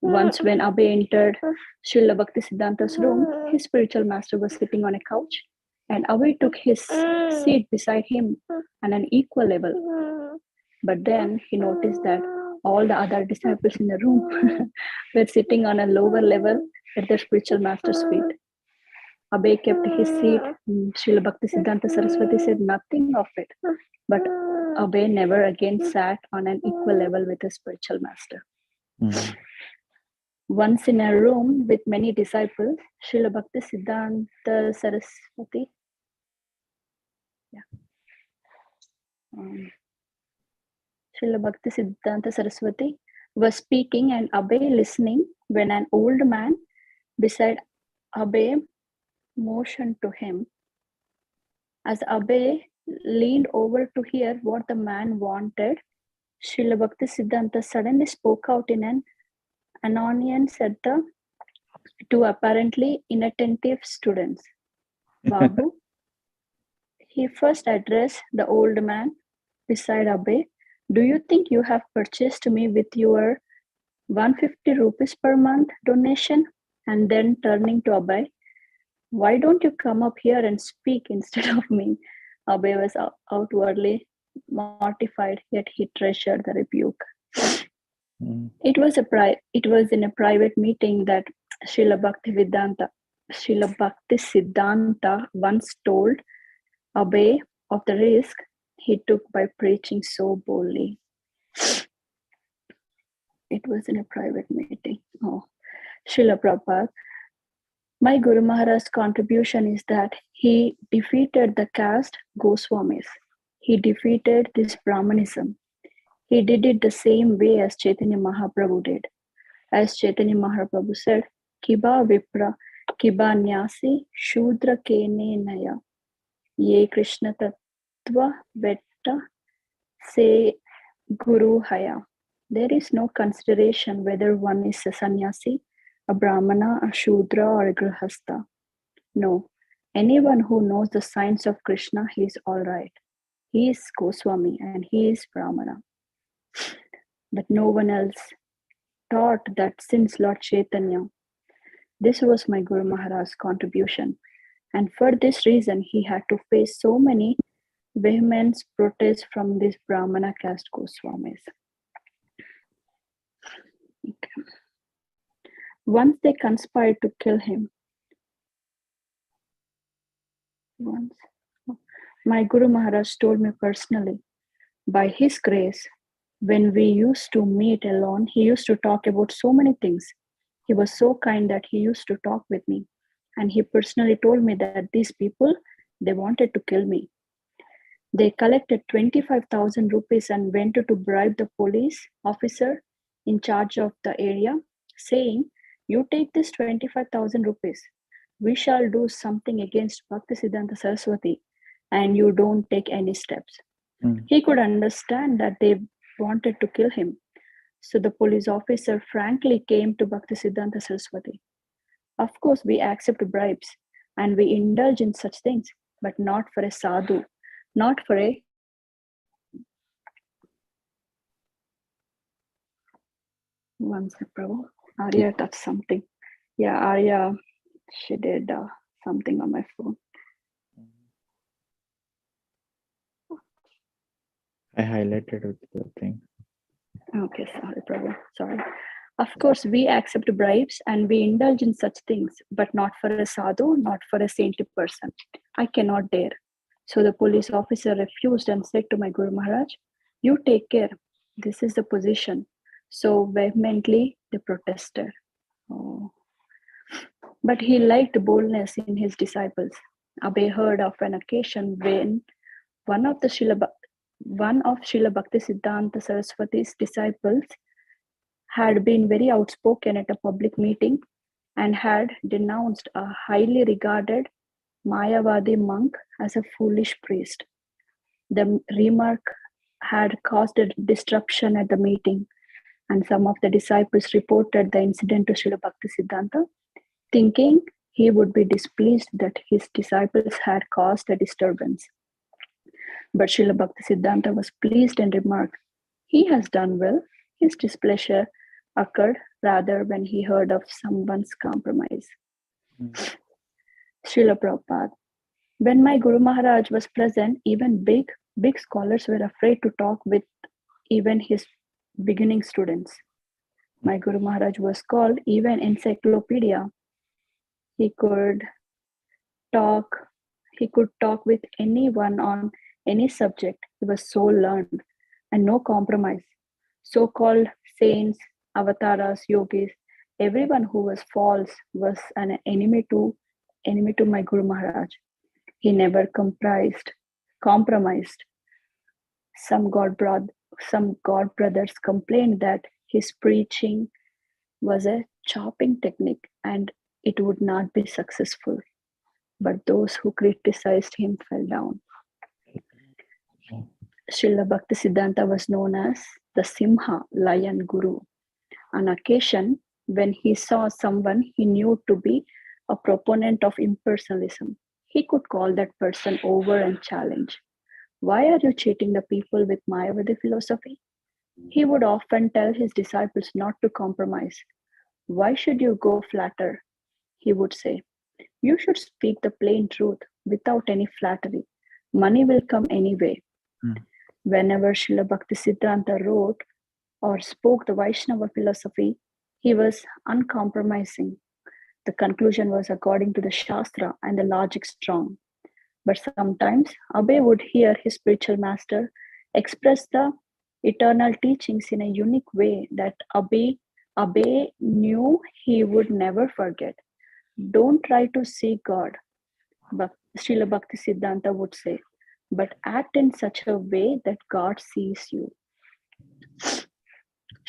Once when Abhay entered Srila Bhakti Siddhanta's room, his spiritual master was sitting on a couch, and Abhay took his seat beside him on an equal level. But then he noticed that all the other disciples in the room were sitting on a lower level at their spiritual master's feet. Abhay kept his seat. Srila Bhakti Siddhanta Saraswati said nothing of it. But Abhay never again sat on an equal level with his spiritual master. Once in a room with many disciples, Srila Bhakti Siddhanta Saraswati Srila Bhakti Siddhanta Saraswati was speaking and Abhay listening when an old man beside Abhay motioned to him. As Abhay leaned over to hear what the man wanted, Srila Bhakti Siddhanta suddenly spoke out in an annoyance at the two apparently inattentive students. Babu, he first addressed the old man beside Abhay. Do you think you have purchased me with your 150 rupees per month donation? And then turning to Abhay, why don't you come up here and speak instead of me? Abhay was outwardly mortified, yet he treasured the rebuke. It was in a private meeting that Srila Bhakti Siddhanta once told Abhay of the risk he took by preaching so boldly. It was in a private meeting. Oh, Srila Prabhupada, my Guru Maharaj's contribution is that he defeated the caste Goswamis. He defeated this Brahmanism. He did it the same way as Chaitanya Mahaprabhu did. As Chaitanya Mahaprabhu said, Kiba Vipra, Kiba Nyasi, Shudra Kene Naya, Ye Krishna Tattva Vetta, Se Guru Haya. There is no consideration whether one is a sannyasi, a brahmana, a shudra, or a grihastha. No, anyone who knows the science of Krishna, he is all right. He is Goswami and he is brahmana. But no one else taught that since Lord Chaitanya. This was my Guru Maharaj's contribution. And for this reason, he had to face so many vehement protests from these Brahmana caste Goswamis. Okay. Once they conspired to kill him. My Guru Maharaj told me personally, by his grace, when we used to meet alone, he used to talk about so many things. He was so kind that he used to talk with me. And he personally told me that these people, they wanted to kill me. They collected 25,000 rupees and went to bribe the police officer in charge of the area, saying, you take this 25,000 rupees. We shall do something against Bhakti Siddhanta Saraswati and you don't take any steps. He could understand that they wanted to kill him. So the police officer frankly came to Bhakti Siddhanta Saraswati. Of course, we accept bribes and we indulge in such things, but not for a sadhu, not for a one sec, Prabhu. Arya touched something. Yeah, Arya, she did something on my phone. I highlighted with the thing. Okay, sorry, Prabhu. Sorry. Of course, we accept bribes and we indulge in such things, but not for a sadhu, not for a saintly person. I cannot dare. So the police officer refused and said to my Guru Maharaj, you take care. This is the position. So vehemently they protested. Oh. But he liked boldness in his disciples. Abhay heard of an occasion when one of Srila Bhakti Siddhanta Saraswati's disciples had been very outspoken at a public meeting and had denounced a highly regarded Mayavadi monk as a foolish priest. The remark had caused a disruption at the meeting, and some of the disciples reported the incident to Srila Bhaktisiddhanta, thinking he would be displeased that his disciples had caused a disturbance. But Srila Bhaktisiddhanta was pleased and remarked, "He has done well." His displeasure occurred rather when he heard of someone's compromise. Srila Prabhupada. When my Guru Maharaj was present, even big scholars were afraid to talk with even his beginning students. My Guru Maharaj was called even encyclopedia. He could talk with anyone on any subject. He was so learned and no compromise. So-called saints, avatars, yogis, everyone who was false was an enemy to my Guru Maharaj. He never compromised. Some God brothers complained that his preaching was a chopping technique and it would not be successful. But those who criticized him fell down. Srila Bhaktisiddhanta was known as the Simha, Lion Guru. On occasion, when he saw someone he knew to be a proponent of impersonalism, he could call that person over and challenge. Why are you cheating the people with Mayavadi philosophy? He would often tell his disciples not to compromise. Why should you go flatter? He would say, you should speak the plain truth without any flattery. Money will come anyway. Whenever Srila Bhaktisiddhanta wrote or spoke the Vaishnava philosophy, he was uncompromising. The conclusion was according to the Shastra and the logic strong. But sometimes Abhay would hear his spiritual master express the eternal teachings in a unique way that Abhay knew he would never forget. Don't try to see God, but Srila Bhaktisiddhanta would say, but act in such a way that God sees you.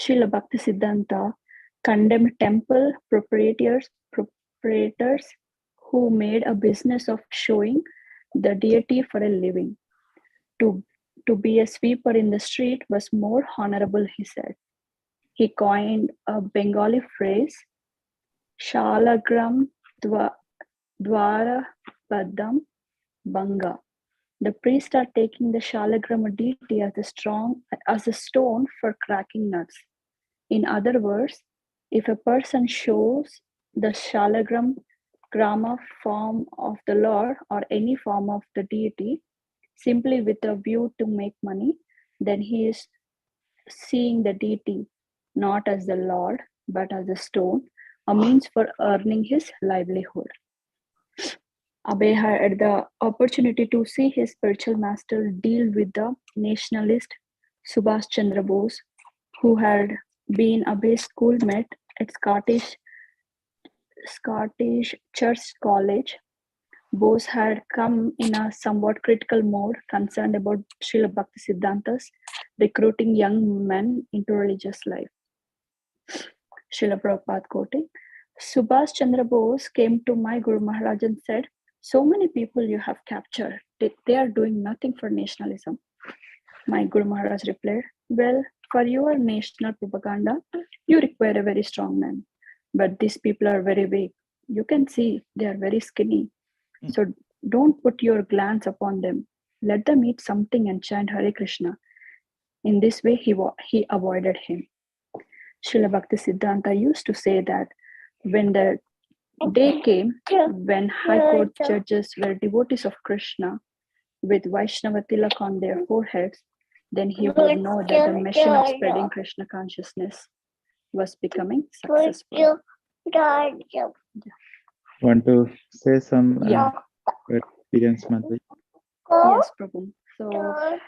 Srila Bhaktisiddhanta condemned temple proprietors who made a business of showing the deity for a living. To be a sweeper in the street was more honorable, he said. He coined a Bengali phrase, Shalagram Dwara Padam Banga. The priests are taking the Shalagram deity as a stone for cracking nuts. In other words, if a person shows the Shalagram Grama form of the Lord or any form of the deity simply with a view to make money, then he is seeing the deity not as the Lord but as a stone, a means for earning his livelihood. Abhay had the opportunity to see his spiritual master deal with the nationalist Subhash Chandra Bose, who had been Abhay's schoolmate at Scottish Church College. Bose had come in a somewhat critical mode, concerned about Srila Bhaktisiddhanta's recruiting young men into religious life. Srila Prabhupada quoting, Subhash Chandra Bose came to my Guru Maharaj and said, so many people you have captured, they are doing nothing for nationalism. My Guru Maharaj replied, well, for your national propaganda, you require a very strong man. But these people are very weak. You can see they are very skinny. So don't put your glance upon them. Let them eat something and chant Hare Krishna. In this way, he avoided him. Srila Bhaktisiddhanta used to say that when the day came when High Court judges were devotees of Krishna with Vaishnava tilak on their foreheads, then he would know that the mission of spreading Krishna consciousness was becoming successful. Want to say some experience, Madhuri? Yes, Prabhu. So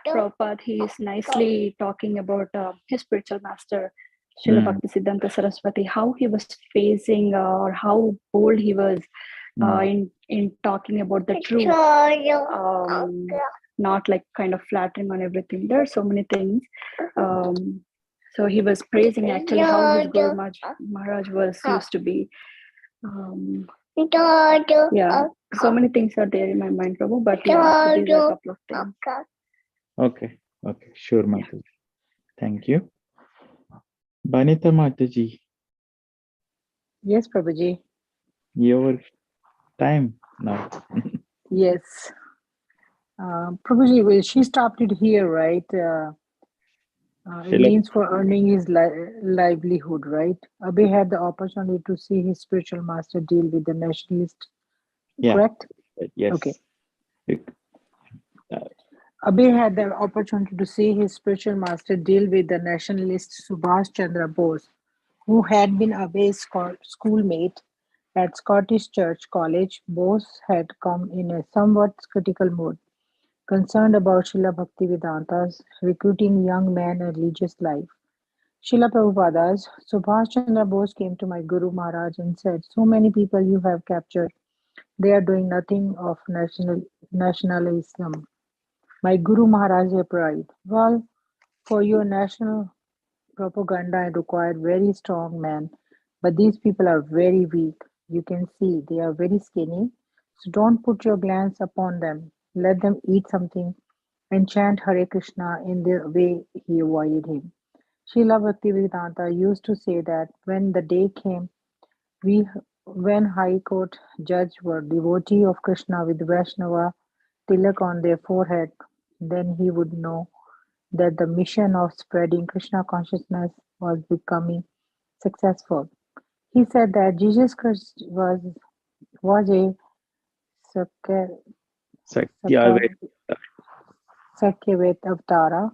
Prabhupada, he is nicely talking about his spiritual master, Srila Bhaktisiddhanta Saraswati, how he was facing or how bold he was in talking about the truth, not like kind of flattering on everything. There are so many things. So he was praising actually how his Guru Maharaj was used to be Yeah, so many things are there in my mind, Prabhu, but yeah, these are a couple of things. Okay, sure, Mataji. Thank you. Banita Mataji, Yes, Prabhuji. your time now. Yes. Prabhuji, well, she stopped it here, right? It Srila- means for earning his livelihood, right? Abe had the opportunity to see his spiritual master deal with the nationalist, yeah, correct? Okay. yes. Abe had the opportunity to see his spiritual master deal with the nationalist Subhash Chandra Bose, who had been Abe's schoolmate at Scottish Church College. Bose had come in a somewhat critical mood, concerned about Srila Bhaktivedanta recruiting young men in religious life. Srila Prabhupada's Subhash Chandra Bose came to my Guru Maharaj and said, "So many people you have captured, they are doing nothing of nationalism." My Guru Maharaj replied, "Well, for your national propaganda I required very strong men, but these people are very weak. You can see they are very skinny, so don't put your glance upon them. Let them eat something and chant Hare Krishna in the way he avoided him." Srila Bhaktivedanta used to say that when the day came we when High Court judges were devotee of Krishna with Vaishnava tilak on their forehead, then he would know that the mission of spreading Krishna consciousness was becoming successful. He said that Jesus Christ was a Sakya, Satyaved. Sakya, Sakyaved Avatara,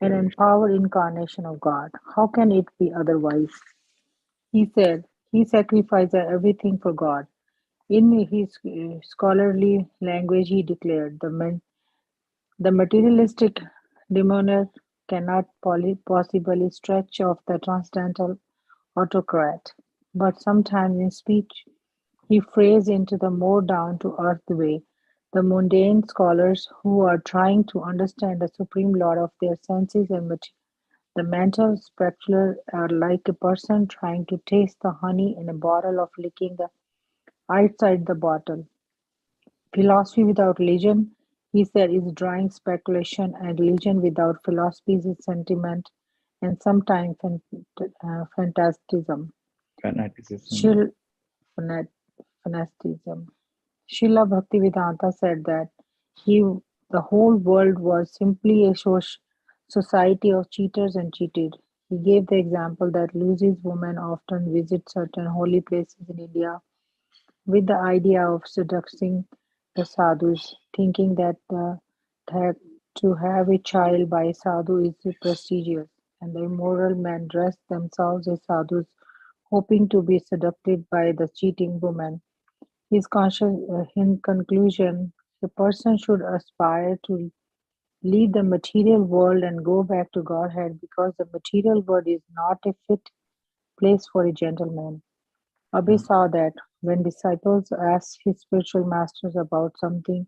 an empowered incarnation of God. How can it be otherwise? He said, he sacrificed everything for God. In his scholarly language, he declared, the materialistic demoner cannot possibly stretch off the transcendental autocrat. But sometimes in speech, he frays into the more down to earth way. The mundane scholars who are trying to understand the supreme lord of their senses and the mental spectacular are like a person trying to taste the honey in a bottle of licking the outside the bottle. Philosophy without religion, he said, is drawing speculation, and religion without philosophy is sentiment and sometimes fantastism. Fanaticism. Shil, fanat, fanaticism. Srila Bhaktivedanta said that he, the whole world was simply a society of cheaters and cheated. He gave the example that Lucy's women often visit certain holy places in India with the idea of seducing the sadhus, thinking that to have a child by a sadhu is prestigious, and the immoral men dress themselves as sadhus, hoping to be seduced by the cheating woman. In conclusion, a person should aspire to leave the material world and go back to Godhead because the material world is not a fit place for a gentleman. Abhay saw that when disciples asked his spiritual masters about something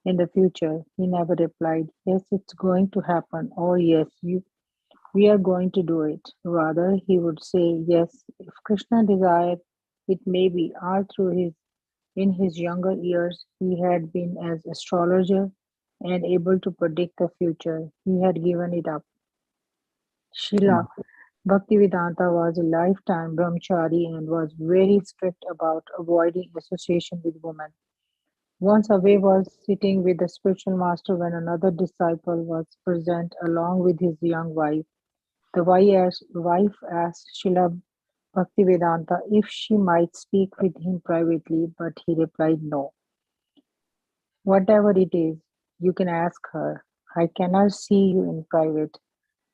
in the future, he never replied, "Yes, it's going to happen," or "Yes, we are going to do it." Rather, he would say, "Yes, if Krishna desired, it may be." All through in his younger years, he had been as astrologer and able to predict the future. He had given it up. Srila Bhaktivedanta was a lifetime brahmachari and was very strict about avoiding association with women. Once Abhay was sitting with the spiritual master when another disciple was present along with his young wife. The wife asked Srila Bhaktivedanta if she might speak with him privately, but he replied no. "Whatever it is, you can ask her. I cannot see you in private."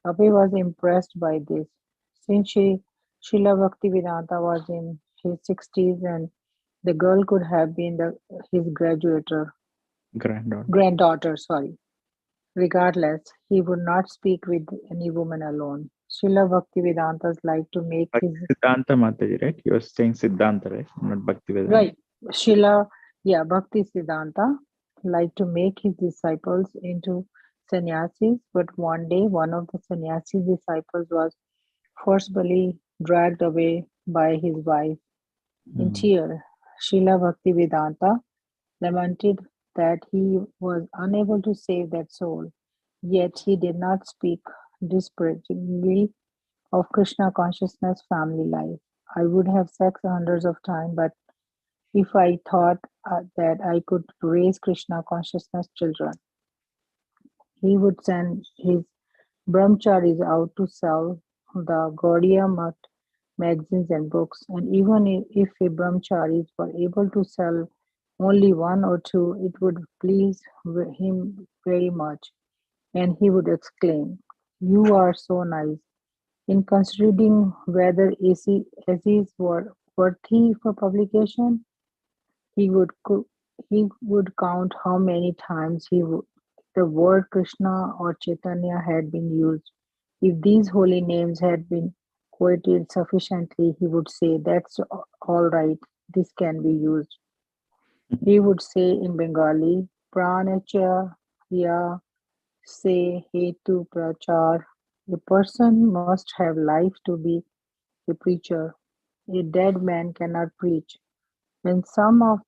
Abhay was impressed by this. Since Srila Bhaktivedanta was in his 60s and the girl could have been his Granddaughter. granddaughter, sorry. Regardless, he would not speak with any woman alone. Srila Bhaktivedanta's like to make his Siddhanta Mataji, right? You were saying Siddhanta, right? Not Bhaktivedanta. right. Bhakti Siddhanta like to make his disciples into sannyasis, but one day one of the sannyasi disciples was forcibly dragged away by his wife. In tears, Srila Bhaktivedanta lamented that he was unable to save that soul, yet he did not speak disparagingly of Krishna consciousness family life. I would have sex hundreds of times, but if I thought that I could raise Krishna consciousness children, he would send his brahmacharis out to sell the Gaudiya Math magazines and books, and even if a brahmacharis were able to sell only one or two, it would please him very much, and he would exclaim, "You are so nice." In considering whether essays were worthy for publication, he would he would count how many times the word Krishna or Chaitanya had been used. If these holy names had been quoted sufficiently, he would say, "That's all right, this can be used." He would say in Bengali, Pranacha ya se hetu prachar. A person must have life to be a preacher. A dead man cannot preach. When some of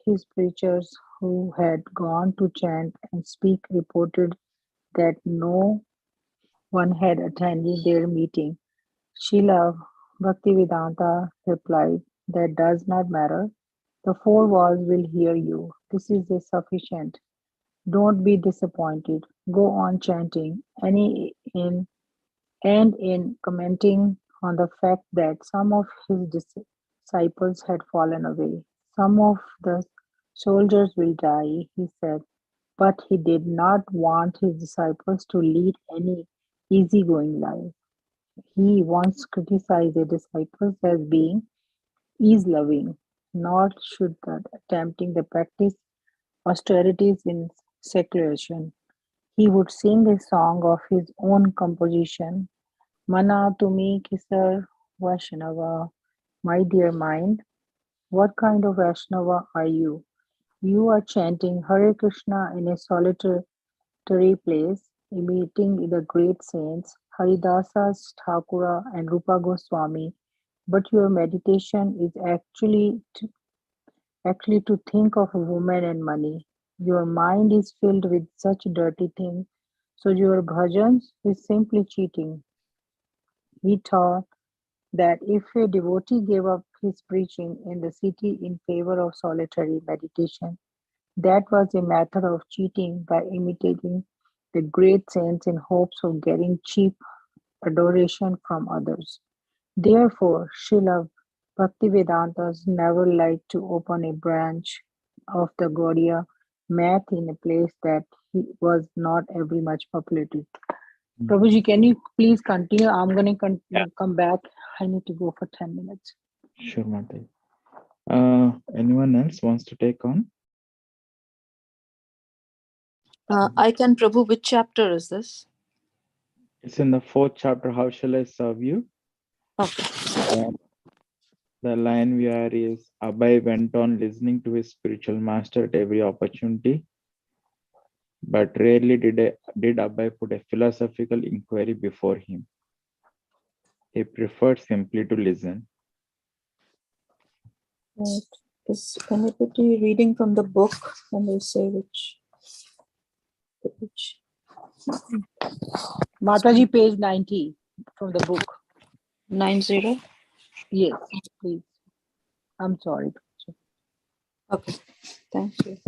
his preachers who had gone to chant and speak reported that no one had attended their meeting, Srila Bhaktivedanta replied, "That does not matter. The four walls will hear you. This is a sufficient. Don't be disappointed. Go on chanting." And in commenting on the fact that some of his disciples had fallen away, "Some of the soldiers will die," he said, but he did not want his disciples to lead any easygoing life. He once criticized the disciples as being ease-loving, nor should the attempting to practice austerities in seclusion. He would sing a song of his own composition, "Mana tumi kisar Vaishnava." My dear mind, what kind of Vaishnava are you? You are chanting Hare Krishna in a solitary place, imitating the great saints, Haridasas, Thakura, and Rupa Goswami, but your meditation is actually to think of a woman and money. Your mind is filled with such dirty things, so your bhajans is simply cheating. He taught that if a devotee gave up his preaching in the city in favor of solitary meditation, that was a method of cheating by imitating the great saints in hopes of getting cheap adoration from others. Therefore, Srila Bhaktivedantas never liked to open a branch of the Gaudiya math in a place that he was not very much populated. Prabhuji, can you please continue? I'm going to Yeah, come back. I need to go for 10 minutes. sure, Mataji. Anyone else wants to take on? I can, Prabhu. Which chapter is this? It's in the 4th chapter, How Shall I Serve You? Okay. Uh, the line we are is, Abhay went on listening to his spiritual master at every opportunity, but rarely did Abhay put a philosophical inquiry before him. He preferred simply to listen. Right. Is anybody reading from the book? And they say which page? Mataji, page 90 from the book. 90. Yes, please. I'm sorry. Okay. Thank you.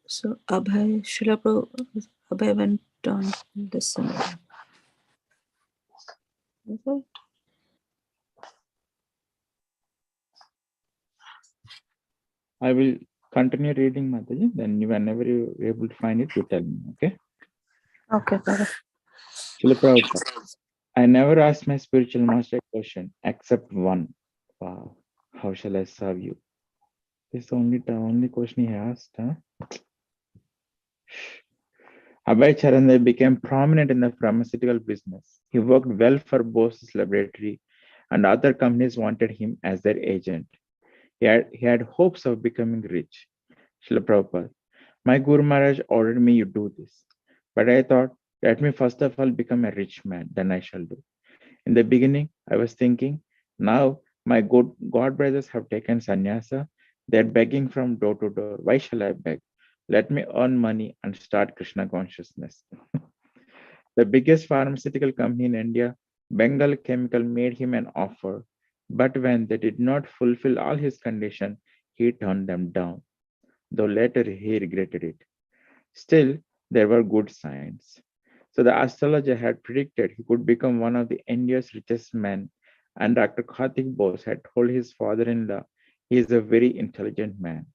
So Abhay, Srila Abhay went on listening. Is it? I will continue reading, Mataji. Then whenever you're able to find it, you tell me, okay? Okay, Prabhu. Srila Prabhupada, I never asked my spiritual master a question except one. Wow, how shall I serve you? This is the only question he asked. Huh? Abhay Charandai became prominent in the pharmaceutical business. He worked well for Bose's laboratory, and other companies wanted him as their agent. He had hopes of becoming rich. Srila Prabhupada, my Guru Maharaj ordered me to do this. But I thought, let me first of all become a rich man, then I shall do. In the beginning, I was thinking, now My good God brothers have taken sannyasa. They're begging from door to door. Why shall I beg? Let me earn money and start Krishna consciousness. The biggest pharmaceutical company in India, Bengal Chemical, made him an offer. But when they did not fulfill all his conditions, he turned them down, though later he regretted it. Still, there were good signs. So the astrologer had predicted he could become one of the India's richest men, and Dr. Karthik Bose had told his father-in-law he is a very intelligent man.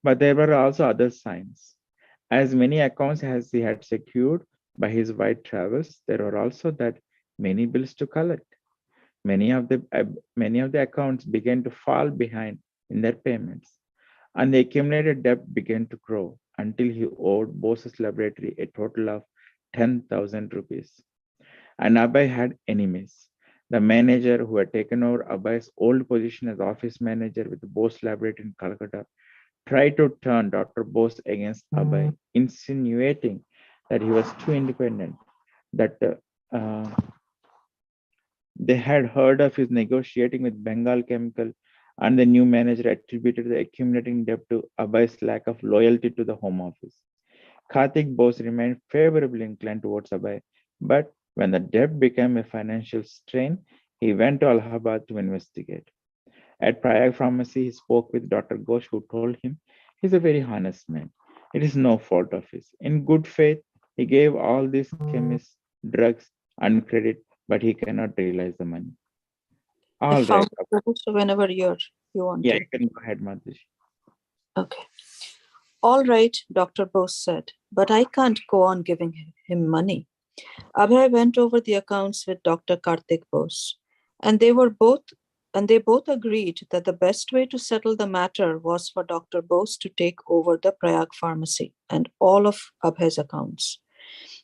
But there were also other signs. As many accounts as he had secured by his wide travels, there were also that many bills to collect. Many of the accounts began to fall behind in their payments, and the accumulated debt began to grow until he owed Bose's laboratory a total of 10,000 rupees. And Abhay had enemies. The manager who had taken over Abhay's old position as office manager with the Bose laboratory in Calcutta tried to turn Dr. Bose against Abhay, insinuating that he was too independent, that uh, they had heard of his negotiating with Bengal Chemical, and the new manager attributed the accumulating debt to Abhay's lack of loyalty to the Home Office. Karthik Bose remained favorably inclined towards Abhay, but when the debt became a financial strain, he went to Allahabad to investigate. At Prayag Pharmacy, he spoke with Dr. Ghosh, who told him he's a very honest man. It is no fault of his. In good faith, he gave all these chemists drugs and credit, but he cannot realize the money. I All right. found it so whenever you want Yeah, to. you can go ahead, Mataji. Okay. All right, Dr. Bose said, but I can't go on giving him money. Abhay went over the accounts with Dr. Karthik Bose, and they both agreed that the best way to settle the matter was for Dr. Bose to take over the Prayag pharmacy and all of Abhay's accounts.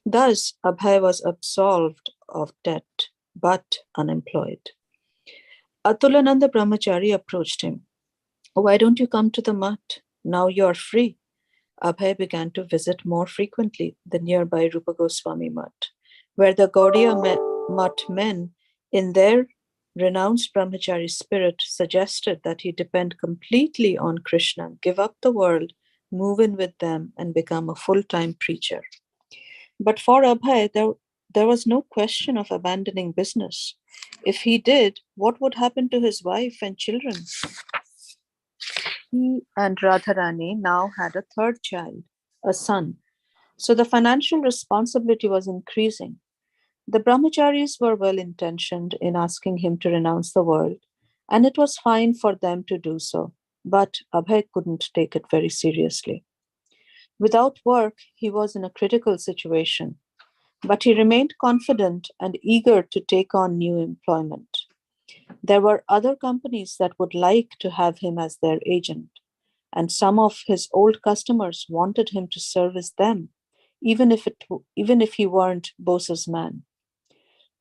Thus, Abhay was absolved of debt but unemployed. Atulananda Brahmachari approached him. Why don't you come to the mutt? Now you are free. Abhay began to visit more frequently the nearby Rupa Goswami mutt, where the Gaudiya mutt men, in their renounced brahmachari spirit, suggested that he depend completely on Krishna, give up the world, move in with them, and become a full-time preacher. But for Abhay, there was no question of abandoning business. If he did, what would happen to his wife and children? He and Radharani now had a third child, a son. So the financial responsibility was increasing. The brahmacharis were well intentioned in asking him to renounce the world, and it was fine for them to do so. But Abhay couldn't take it very seriously. Without work, he was in a critical situation, but he remained confident and eager to take on new employment. There were other companies that would like to have him as their agent, and some of his old customers wanted him to service them, even if he weren't Bose's man.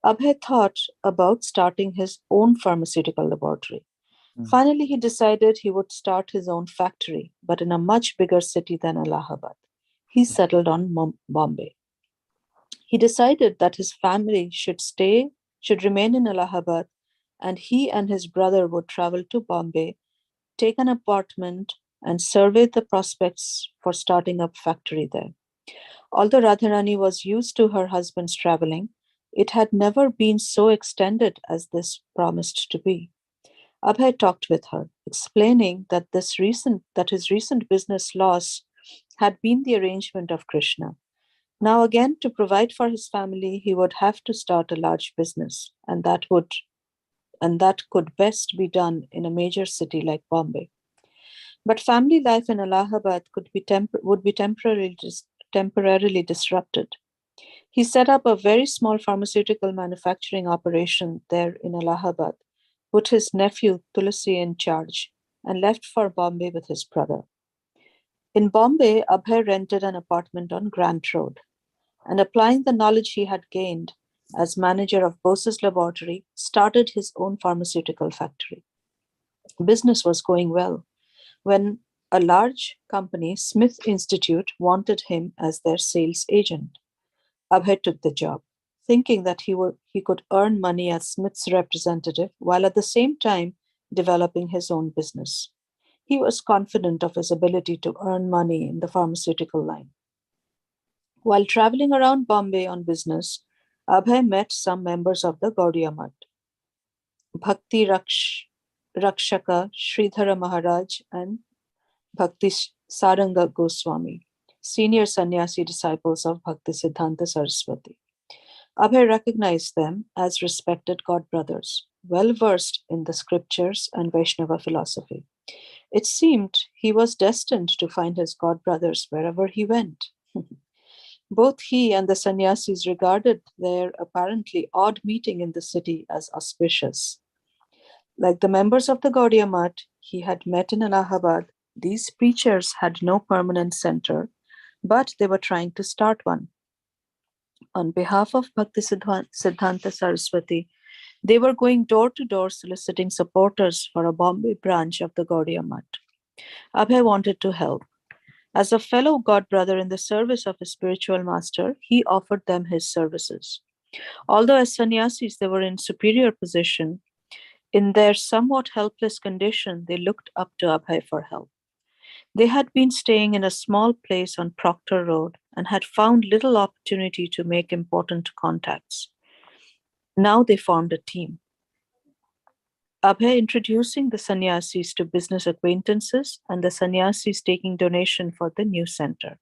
Abhay thought about starting his own pharmaceutical laboratory. Finally, he decided he would start his own factory, but in a much bigger city than Allahabad. He settled on Bombay. He decided that his family should remain in Allahabad, and he and his brother would travel to Bombay, take an apartment, and survey the prospects for starting a factory there. Although Radharani was used to her husband's traveling, it had never been so extended as this promised to be. Abhay talked with her, explaining that his recent business loss had been the arrangement of Krishna. Now again, to provide for his family, he would have to start a large business, and that could best be done in a major city like Bombay. But family life in Allahabad would be temporarily disrupted. He set up a very small pharmaceutical manufacturing operation there in Allahabad, put his nephew Tulasi in charge, and left for Bombay with his brother. In Bombay, Abhay rented an apartment on Grant Road, and applying the knowledge he had gained as manager of Bose's laboratory, started his own pharmaceutical factory. Business was going well when a large company, Smith Institute, wanted him as their sales agent. Abhay took the job. thinking that he could earn money as Smith's representative while at the same time developing his own business. He was confident of his ability to earn money in the pharmaceutical line. While traveling around Bombay on business, Abhay met some members of the Gaudiya Math, Bhakti Rakshaka Sridhara Maharaj and Bhakti Saranga Goswami, senior sannyasi disciples of Bhakti Siddhanta Saraswati. Abhay recognized them as respected god brothers, well versed in the scriptures and Vaishnava philosophy. It seemed he was destined to find his god brothers wherever he went. Both he and the sannyasis regarded their apparently odd meeting in the city as auspicious. Like the members of the Gaudiya Math he had met in Allahabad, these preachers had no permanent center, but they were trying to start one. On behalf of Bhakti Siddhanta Saraswati, they were going door to door soliciting supporters for a Bombay branch of the Gaudiya Math. Abhay wanted to help. As a fellow god brother in the service of a spiritual master, he offered them his services. Although as sannyasis they were in superior position, in their somewhat helpless condition, they looked up to Abhay for help. They had been staying in a small place on Proctor Road and had found little opportunity to make important contacts. Now they formed a team. Abhay introducing the sannyasis to business acquaintances and the sannyasis taking donation for the new center.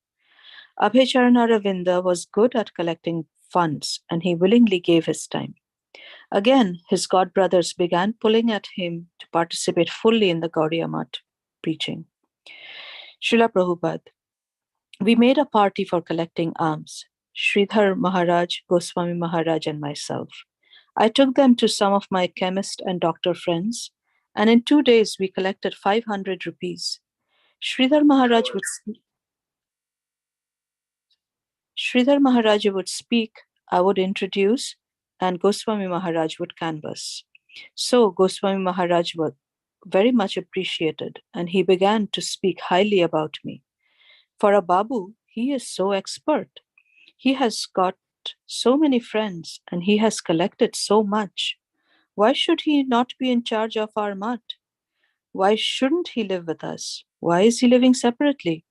Abhay Charanaravinda was good at collecting funds and he willingly gave his time. Again, his god brothers began pulling at him to participate fully in the Gaudiya Math preaching. Srila Prabhupada, we made a party for collecting alms. Sridhar Maharaj, Goswami Maharaj and myself. I took them to some of my chemist and doctor friends, and in 2 days we collected 500 rupees. Sridhar Maharaj would speak, I would introduce, and Goswami Maharaj would canvass. So Goswami Maharaj was very much appreciated, and he began to speak highly about me. For a Babu, he is so expert. He has got so many friends and he has collected so much. Why should he not be in charge of our math? Why shouldn't he live with us? Why is he living separately?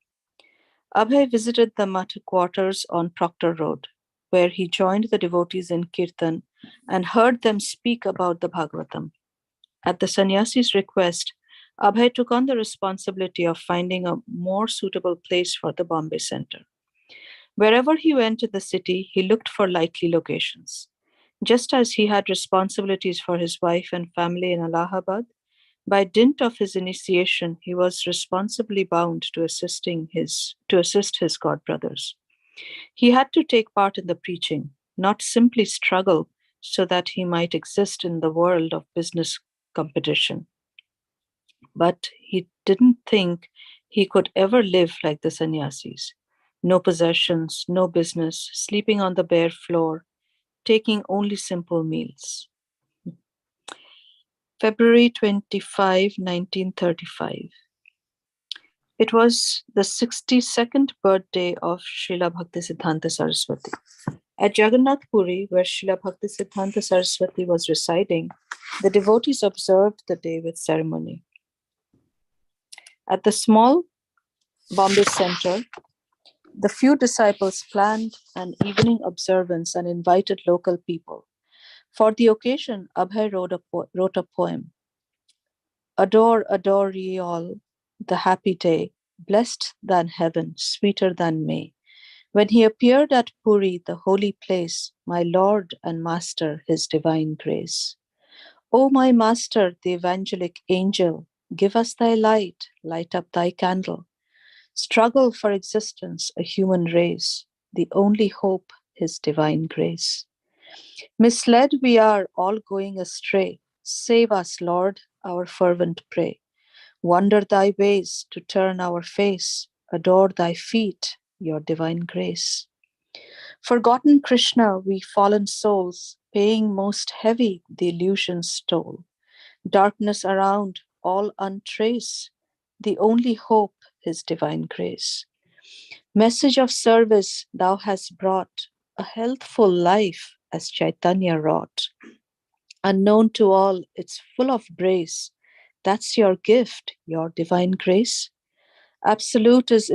Abhay visited the math quarters on Proctor Road, where he joined the devotees in Kirtan and heard them speak about the Bhagavatam. At the sannyasi's request, Abhay took on the responsibility of finding a more suitable place for the Bombay Center. Wherever he went in the city, he looked for likely locations. Just as he had responsibilities for his wife and family in Allahabad, by dint of his initiation, he was responsibly bound to assist his god brothers. He had to take part in the preaching, not simply struggle so that he might exist in the world of business competition. But he didn't think he could ever live like the sannyasis. No possessions, no business, sleeping on the bare floor, taking only simple meals. February 25, 1935. It was the 62nd birthday of Srila Bhakti Siddhanta Saraswati. At Jagannath Puri, where Srila Bhakti Siddhanta Saraswati was residing, the devotees observed the day with ceremony. At the small Bombay Center, the few disciples planned an evening observance and invited local people. For the occasion, Abhay wrote a poem. Adore, adore ye all, the happy day, blessed than heaven, sweeter than May. When he appeared at Puri, the holy place, my Lord and Master, his divine grace. O my Master, the evangelic angel, give us thy light, light up thy candle. Struggle for existence, a human race, the only hope, his divine grace. Misled we are, all going astray. Save us, Lord, our fervent pray. Wonder thy ways, to turn our face, adore thy feet, your divine grace. Forgotten Krishna, we fallen souls, paying most heavy the illusion's toll. Darkness around, all untrace, the only hope, his divine grace. Message of service thou hast brought, a healthful life, as Chaitanya wrought. Unknown to all, it's full of grace. That's your gift, your divine grace. Absolute is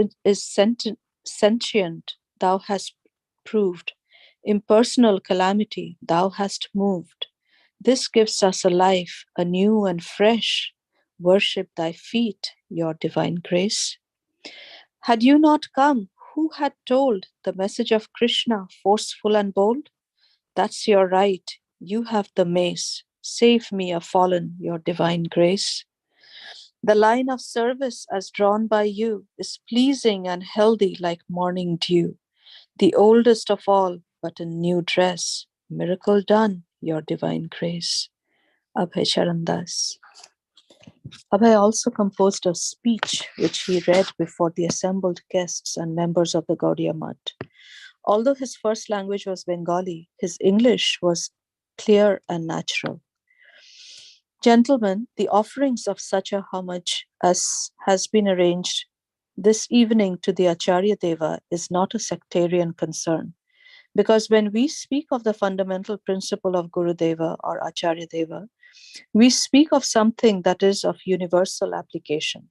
sentient, thou hast proved. Impersonal calamity, thou hast moved. This gives us a life, a new and fresh. Worship thy feet, your divine grace. Had you not come, who had told the message of Krishna, forceful and bold? That's your right, you have the mace. Save me a fallen, your divine grace. The line of service as drawn by you is pleasing and healthy like morning dew. The oldest of all, but in new dress. Miracle done, your divine grace. Abhay Charandas. Abhay also composed a speech which he read before the assembled guests and members of the Gaudiya Math. Although his first language was Bengali, his English was clear and natural. Gentlemen, the offerings of such a homage as has been arranged this evening to the Acharya Deva is not a sectarian concern, because when we speak of the fundamental principle of Guru Deva or Acharya Deva, we speak of something that is of universal application.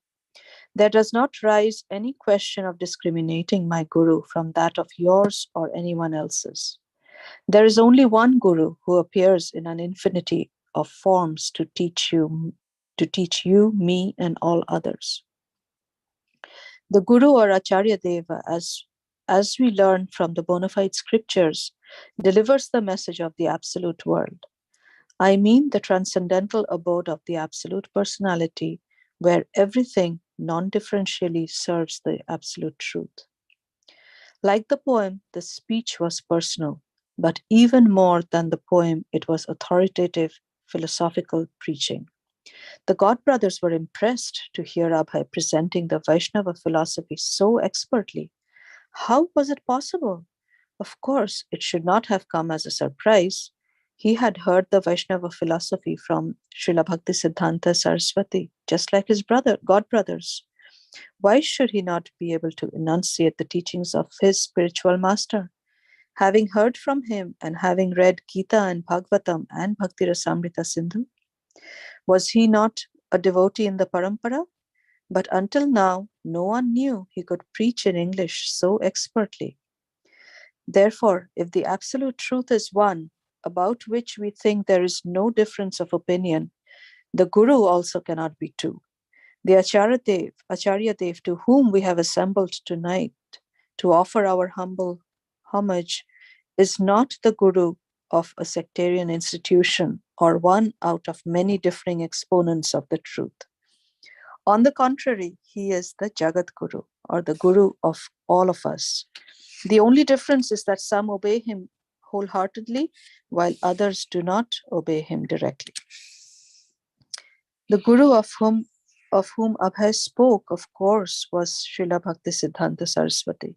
There does not rise any question of discriminating my Guru from that of yours or anyone else's. There is only one Guru who appears in an infinity of forms to teach you, me, and all others. The Guru or Acharya Deva, as we learn from the bona fide scriptures, delivers the message of the absolute world. I mean the transcendental abode of the absolute personality, where everything non-differentially serves the absolute truth. Like the poem, the speech was personal, but even more than the poem, it was authoritative, philosophical preaching. The God brothers were impressed to hear Abhay presenting the Vaishnava philosophy so expertly. How was it possible? Of course, it should not have come as a surprise. He had heard the Vaishnava philosophy from Srila Bhaktisiddhanta Saraswati, just like his God brothers. Why should he not be able to enunciate the teachings of his spiritual master? Having heard from him and having read Gita and Bhagavatam and Bhakti Rasamrita Sindhu, was he not a devotee in the parampara? But until now, no one knew he could preach in English so expertly. Therefore, if the absolute truth is one, about which we think there is no difference of opinion, the Guru also cannot be two. The Acharya Dev, to whom we have assembled tonight to offer our humble homage, is not the Guru of a sectarian institution or one out of many differing exponents of the truth. On the contrary, he is the Jagat Guru, or the Guru of all of us. The only difference is that some obey him wholeheartedly, while others do not obey him directly. The Guru of whom Abhay spoke, of course, was Srila Bhaktisiddhanta Saraswati,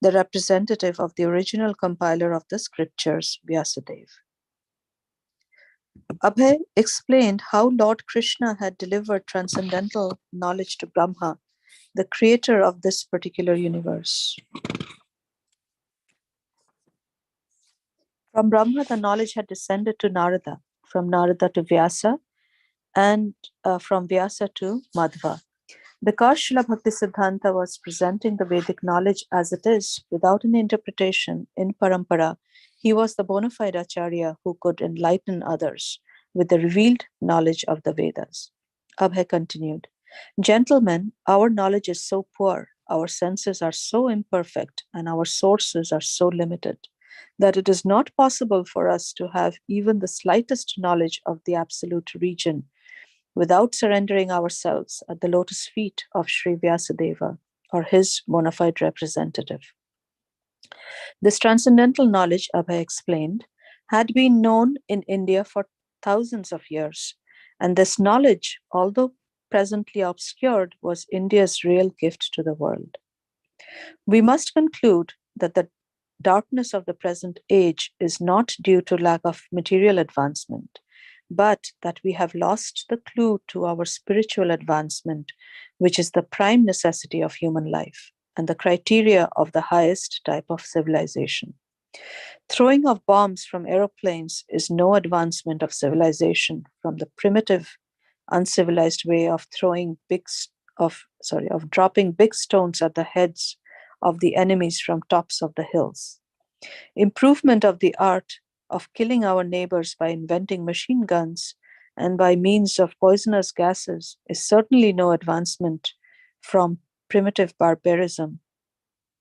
the representative of the original compiler of the scriptures, Vyasadeva. Abhay explained how Lord Krishna had delivered transcendental knowledge to Brahma, the creator of this particular universe. From Brahma, the knowledge had descended to Narada, from Narada to Vyasa, and from Vyasa to Madhva. Because Srila Bhaktisiddhanta was presenting the Vedic knowledge as it is, without an interpretation, in parampara, he was the bona fide Acharya who could enlighten others with the revealed knowledge of the Vedas. Abhay continued, Gentlemen, our knowledge is so poor, our senses are so imperfect, and our sources are so limited, that it is not possible for us to have even the slightest knowledge of the absolute region without surrendering ourselves at the lotus feet of Sri Vyasadeva, or his bona fide representative. This transcendental knowledge, Abhay explained, had been known in India for thousands of years, and this knowledge, although presently obscured, was India's real gift to the world. We must conclude that the darkness of the present age is not due to lack of material advancement, but that we have lost the clue to our spiritual advancement, which is the prime necessity of human life and the criteria of the highest type of civilization. Throwing of bombs from aeroplanes is no advancement of civilization from the primitive, uncivilized way of dropping big stones at the heads of the enemies from tops of the hills. Improvement of the art of killing our neighbors by inventing machine guns and by means of poisonous gases is certainly no advancement from primitive barbarism,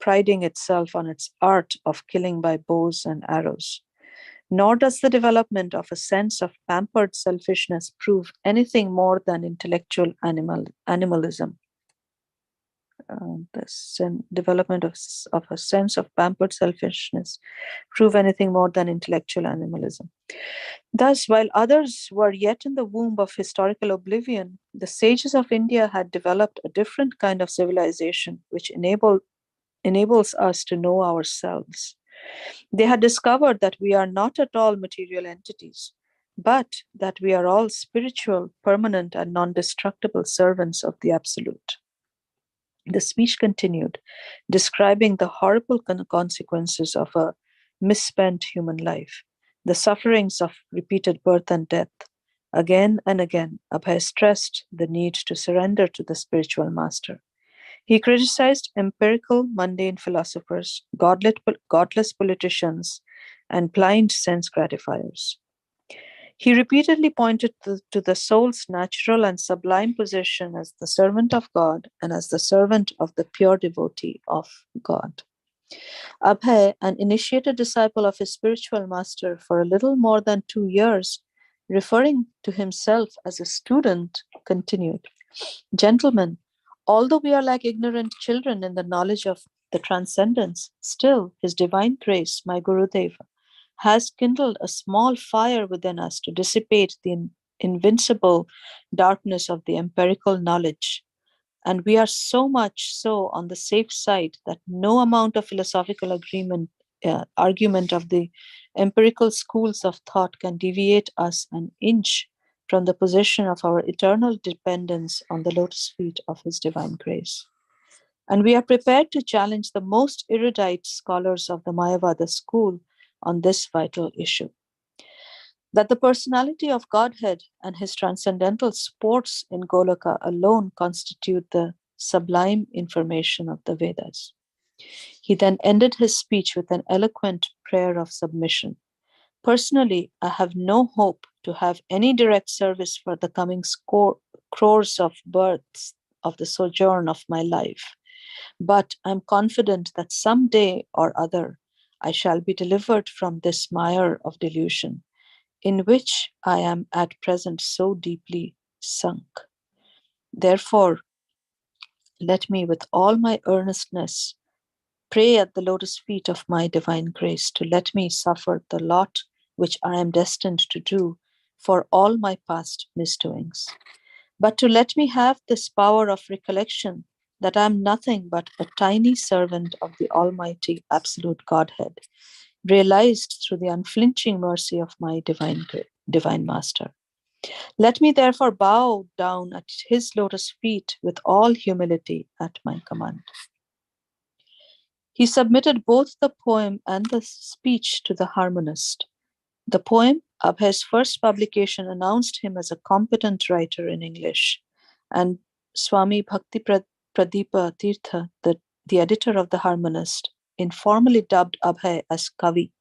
priding itself on its art of killing by bows and arrows. Nor does the development of a sense of pampered selfishness prove anything more than intellectual animalism. Development of a sense of pampered selfishness prove anything more than intellectual animalism. Thus, while others were yet in the womb of historical oblivion, the sages of India had developed a different kind of civilization which enables us to know ourselves. They had discovered that we are not at all material entities, but that we are all spiritual, permanent, and non-destructible servants of the Absolute. The speech continued, describing the horrible consequences of a misspent human life, the sufferings of repeated birth and death. Again and again, Abhay stressed the need to surrender to the spiritual master. He criticized empirical, mundane philosophers, godless politicians, and blind sense gratifiers. He repeatedly pointed to the soul's natural and sublime position as the servant of God and as the servant of the pure devotee of God. Abhay, an initiated disciple of his spiritual master for a little more than 2 years, referring to himself as a student, continued, "Gentlemen, although we are like ignorant children in the knowledge of the transcendence, still His divine grace, my Gurudeva, has kindled a small fire within us to dissipate the invincible darkness of the empirical knowledge. And we are so much so on the safe side that no amount of philosophical argument of the empirical schools of thought can deviate us an inch from the position of our eternal dependence on the lotus feet of His divine grace. And we are prepared to challenge the most erudite scholars of the Mayavada school on this vital issue. That the personality of Godhead and His transcendental sports in Goloka alone constitute the sublime information of the Vedas." He then ended his speech with an eloquent prayer of submission. "Personally, I have no hope to have any direct service for the coming crores of births of the sojourn of my life, but I'm confident that some day or other I shall be delivered from this mire of delusion, in which I am at present so deeply sunk. Therefore, let me with all my earnestness pray at the lotus feet of my divine grace to let me suffer the lot which I am destined to do for all my past misdoings, but to let me have this power of recollection that I am nothing but a tiny servant of the Almighty Absolute Godhead, realized through the unflinching mercy of my divine Master. Let me therefore bow down at His lotus feet with all humility at my command." He submitted both the poem and the speech to the harmonist. The poem, Abhay's first publication, announced him as a competent writer in English, and Swami Bhakti Pradipa Tirtha, the editor of the harmonist, informally dubbed Abhay as Kavi,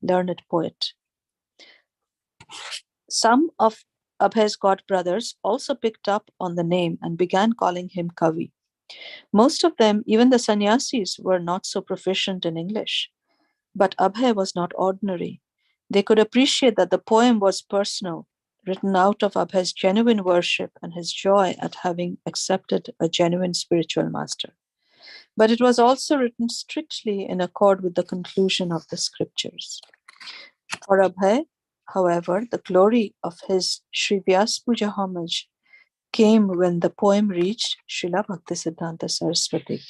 learned poet. Some of Abhay's godbrothers also picked up on the name and began calling him Kavi. Most of them, even the sannyasis, were not so proficient in English. But Abhay was not ordinary. They could appreciate that the poem was personal, written out of Abhay's genuine worship and his joy at having accepted a genuine spiritual master. But it was also written strictly in accord with the conclusion of the scriptures. For Abhay, however, the glory of his Sri Vyas Puja homage came when the poem reached Srila Bhaktisiddhanta Saraswati,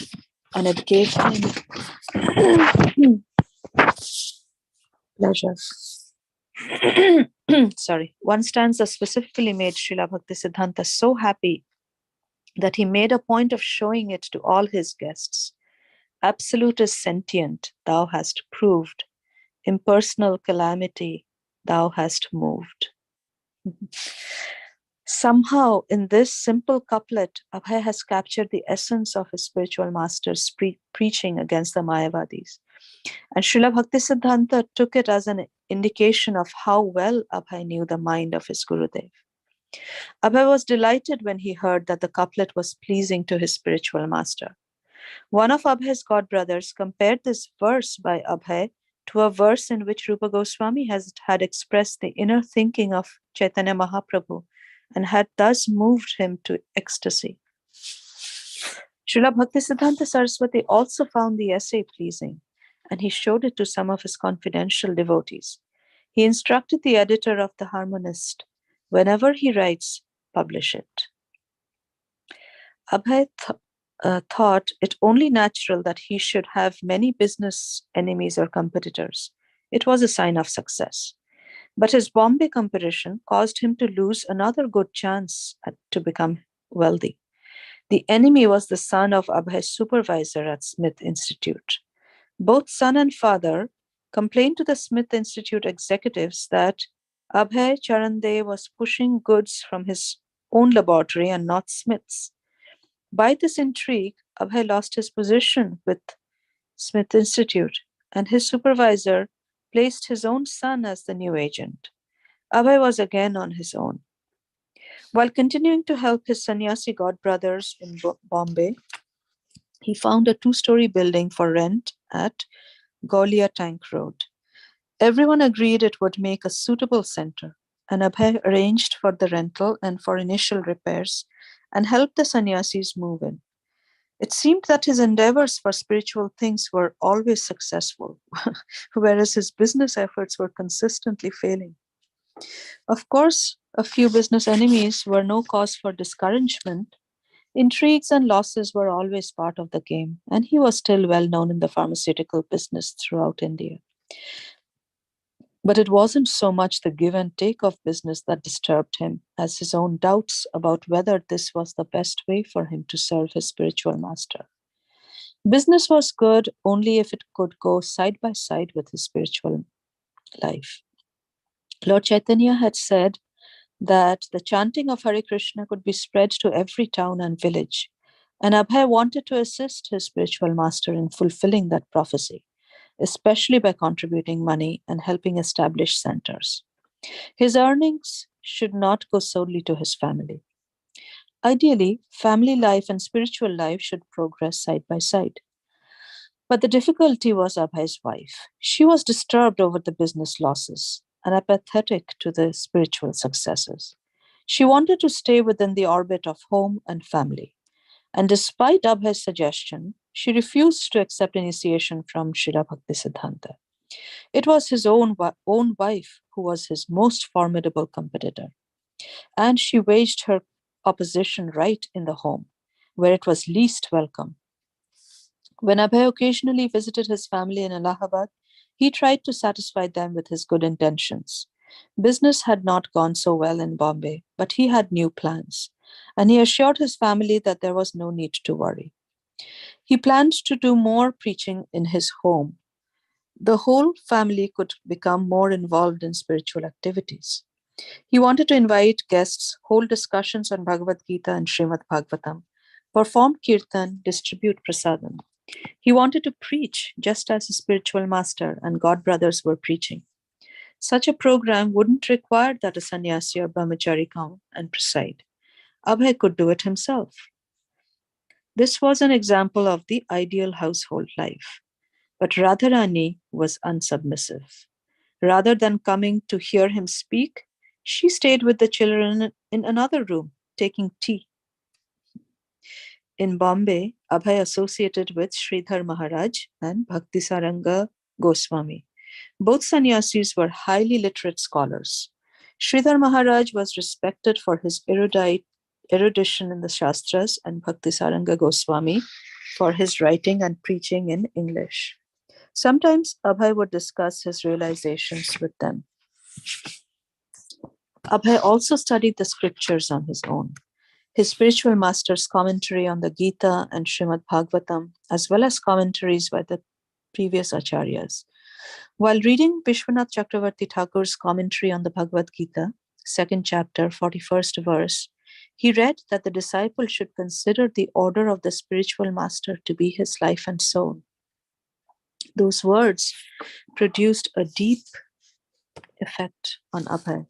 and it gave him pleasure. Sorry. One stanza specifically made Srila Bhaktisiddhanta so happy that he made a point of showing it to all his guests. "Absolute is sentient, thou hast proved. impersonal calamity, thou hast moved. Somehow, in this simple couplet, Abhay has captured the essence of his spiritual master's preaching against the Mayavadis. And Srila Bhaktisiddhanta took it as an indication of how well Abhay knew the mind of his Gurudev. Abhay was delighted when he heard that the couplet was pleasing to his spiritual master. One of Abhay's godbrothers compared this verse by Abhay to a verse in which Rupa Goswami had expressed the inner thinking of Chaitanya Mahaprabhu and had thus moved him to ecstasy. Srila Bhaktisiddhanta Saraswati also found the essay pleasing, and he showed it to some of his confidential devotees. He instructed the editor of the Harmonist, whenever he writes, publish it. Abhay thought it only natural that he should have many business enemies or competitors. It was a sign of success. But his Bombay competition caused him to lose another good chance to become wealthy. The enemy was the son of Abhay's supervisor at Smith Institute. Both son and father complained to the Smith Institute executives that Abhay Charande was pushing goods from his own laboratory and not Smith's. By this intrigue, Abhay lost his position with Smith Institute, and his supervisor placed his own son as the new agent. Abhay was again on his own. While continuing to help his sannyasi godbrothers in Bombay, he found a 2-story building for rent at Gaulia Tank Road. Everyone agreed it would make a suitable center, and Abhay arranged for the rental and for initial repairs and helped the sannyasis move in. It seemed that his endeavors for spiritual things were always successful, whereas his business efforts were consistently failing. Of course, a few business enemies were no cause for discouragement. Intrigues and losses were always part of the game, and he was still well known in the pharmaceutical business throughout India. But it wasn't so much the give and take of business that disturbed him as his own doubts about whether this was the best way for him to serve his spiritual master. Business was good only if it could go side by side with his spiritual life. Lord Chaitanya had said that the chanting of Hare Krishna could be spread to every town and village, and Abhay wanted to assist his spiritual master in fulfilling that prophecy, especially by contributing money and helping establish centers. His earnings should not go solely to his family. Ideally, family life and spiritual life should progress side by side. But the difficulty was Abhay's wife. She was disturbed over the business losses and apathetic to the spiritual successes. She wanted to stay within the orbit of home and family. And despite Abhay's suggestion, she refused to accept initiation from Srila Bhaktisiddhanta. It was his own wife who was his most formidable competitor. And she waged her opposition right in the home, where it was least welcome. When Abhay occasionally visited his family in Allahabad, he tried to satisfy them with his good intentions. Business had not gone so well in Bombay, but he had new plans, and he assured his family that there was no need to worry. He planned to do more preaching in his home. The whole family could become more involved in spiritual activities. He wanted to invite guests, hold discussions on Bhagavad Gita and Srimad Bhagavatam, perform kirtan, distribute prasadam. He wanted to preach just as his spiritual master and godbrothers were preaching. Such a program wouldn't require that a sannyasi or brahmachari come and preside. Abhay could do it himself. This was an example of the ideal household life. But Radharani was unsubmissive. Rather than coming to hear him speak, she stayed with the children in another room, taking tea. In Bombay, Abhay associated with Sridhar Maharaj and Bhaktisaranga Goswami. Both sannyasis were highly literate scholars. Sridhar Maharaj was respected for his erudition in the Shastras, and Bhaktisaranga Goswami for his writing and preaching in English. Sometimes Abhay would discuss his realizations with them. Abhay also studied the scriptures on his own. His spiritual master's commentary on the Gita and Srimad Bhagavatam, as well as commentaries by the previous acharyas, While reading Vishwanath Chakravarti Thakur's commentary on the Bhagavad Gita, 2nd chapter, 41st verse, he read that the disciple should consider the order of the spiritual master to be his life and soul. Those words produced a deep effect on Abhay,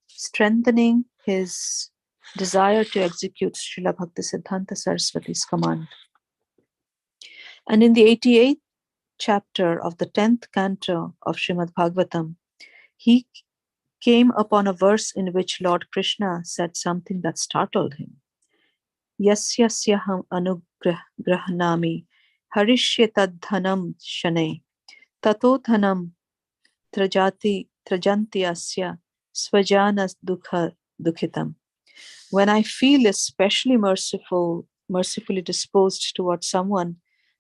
strengthening his desire to execute Srila Bhaktisiddhanta Saraswati's command. And in the 88th chapter of the 10th canto of Srimad Bhagavatam, he came upon a verse in which Lord Krishna said something that startled him. Yasyasyaham anugrahnami harishyatadhanam shane tato dhanam trajanti asya svajana dukhitam. When I feel especially mercifully disposed towards someone,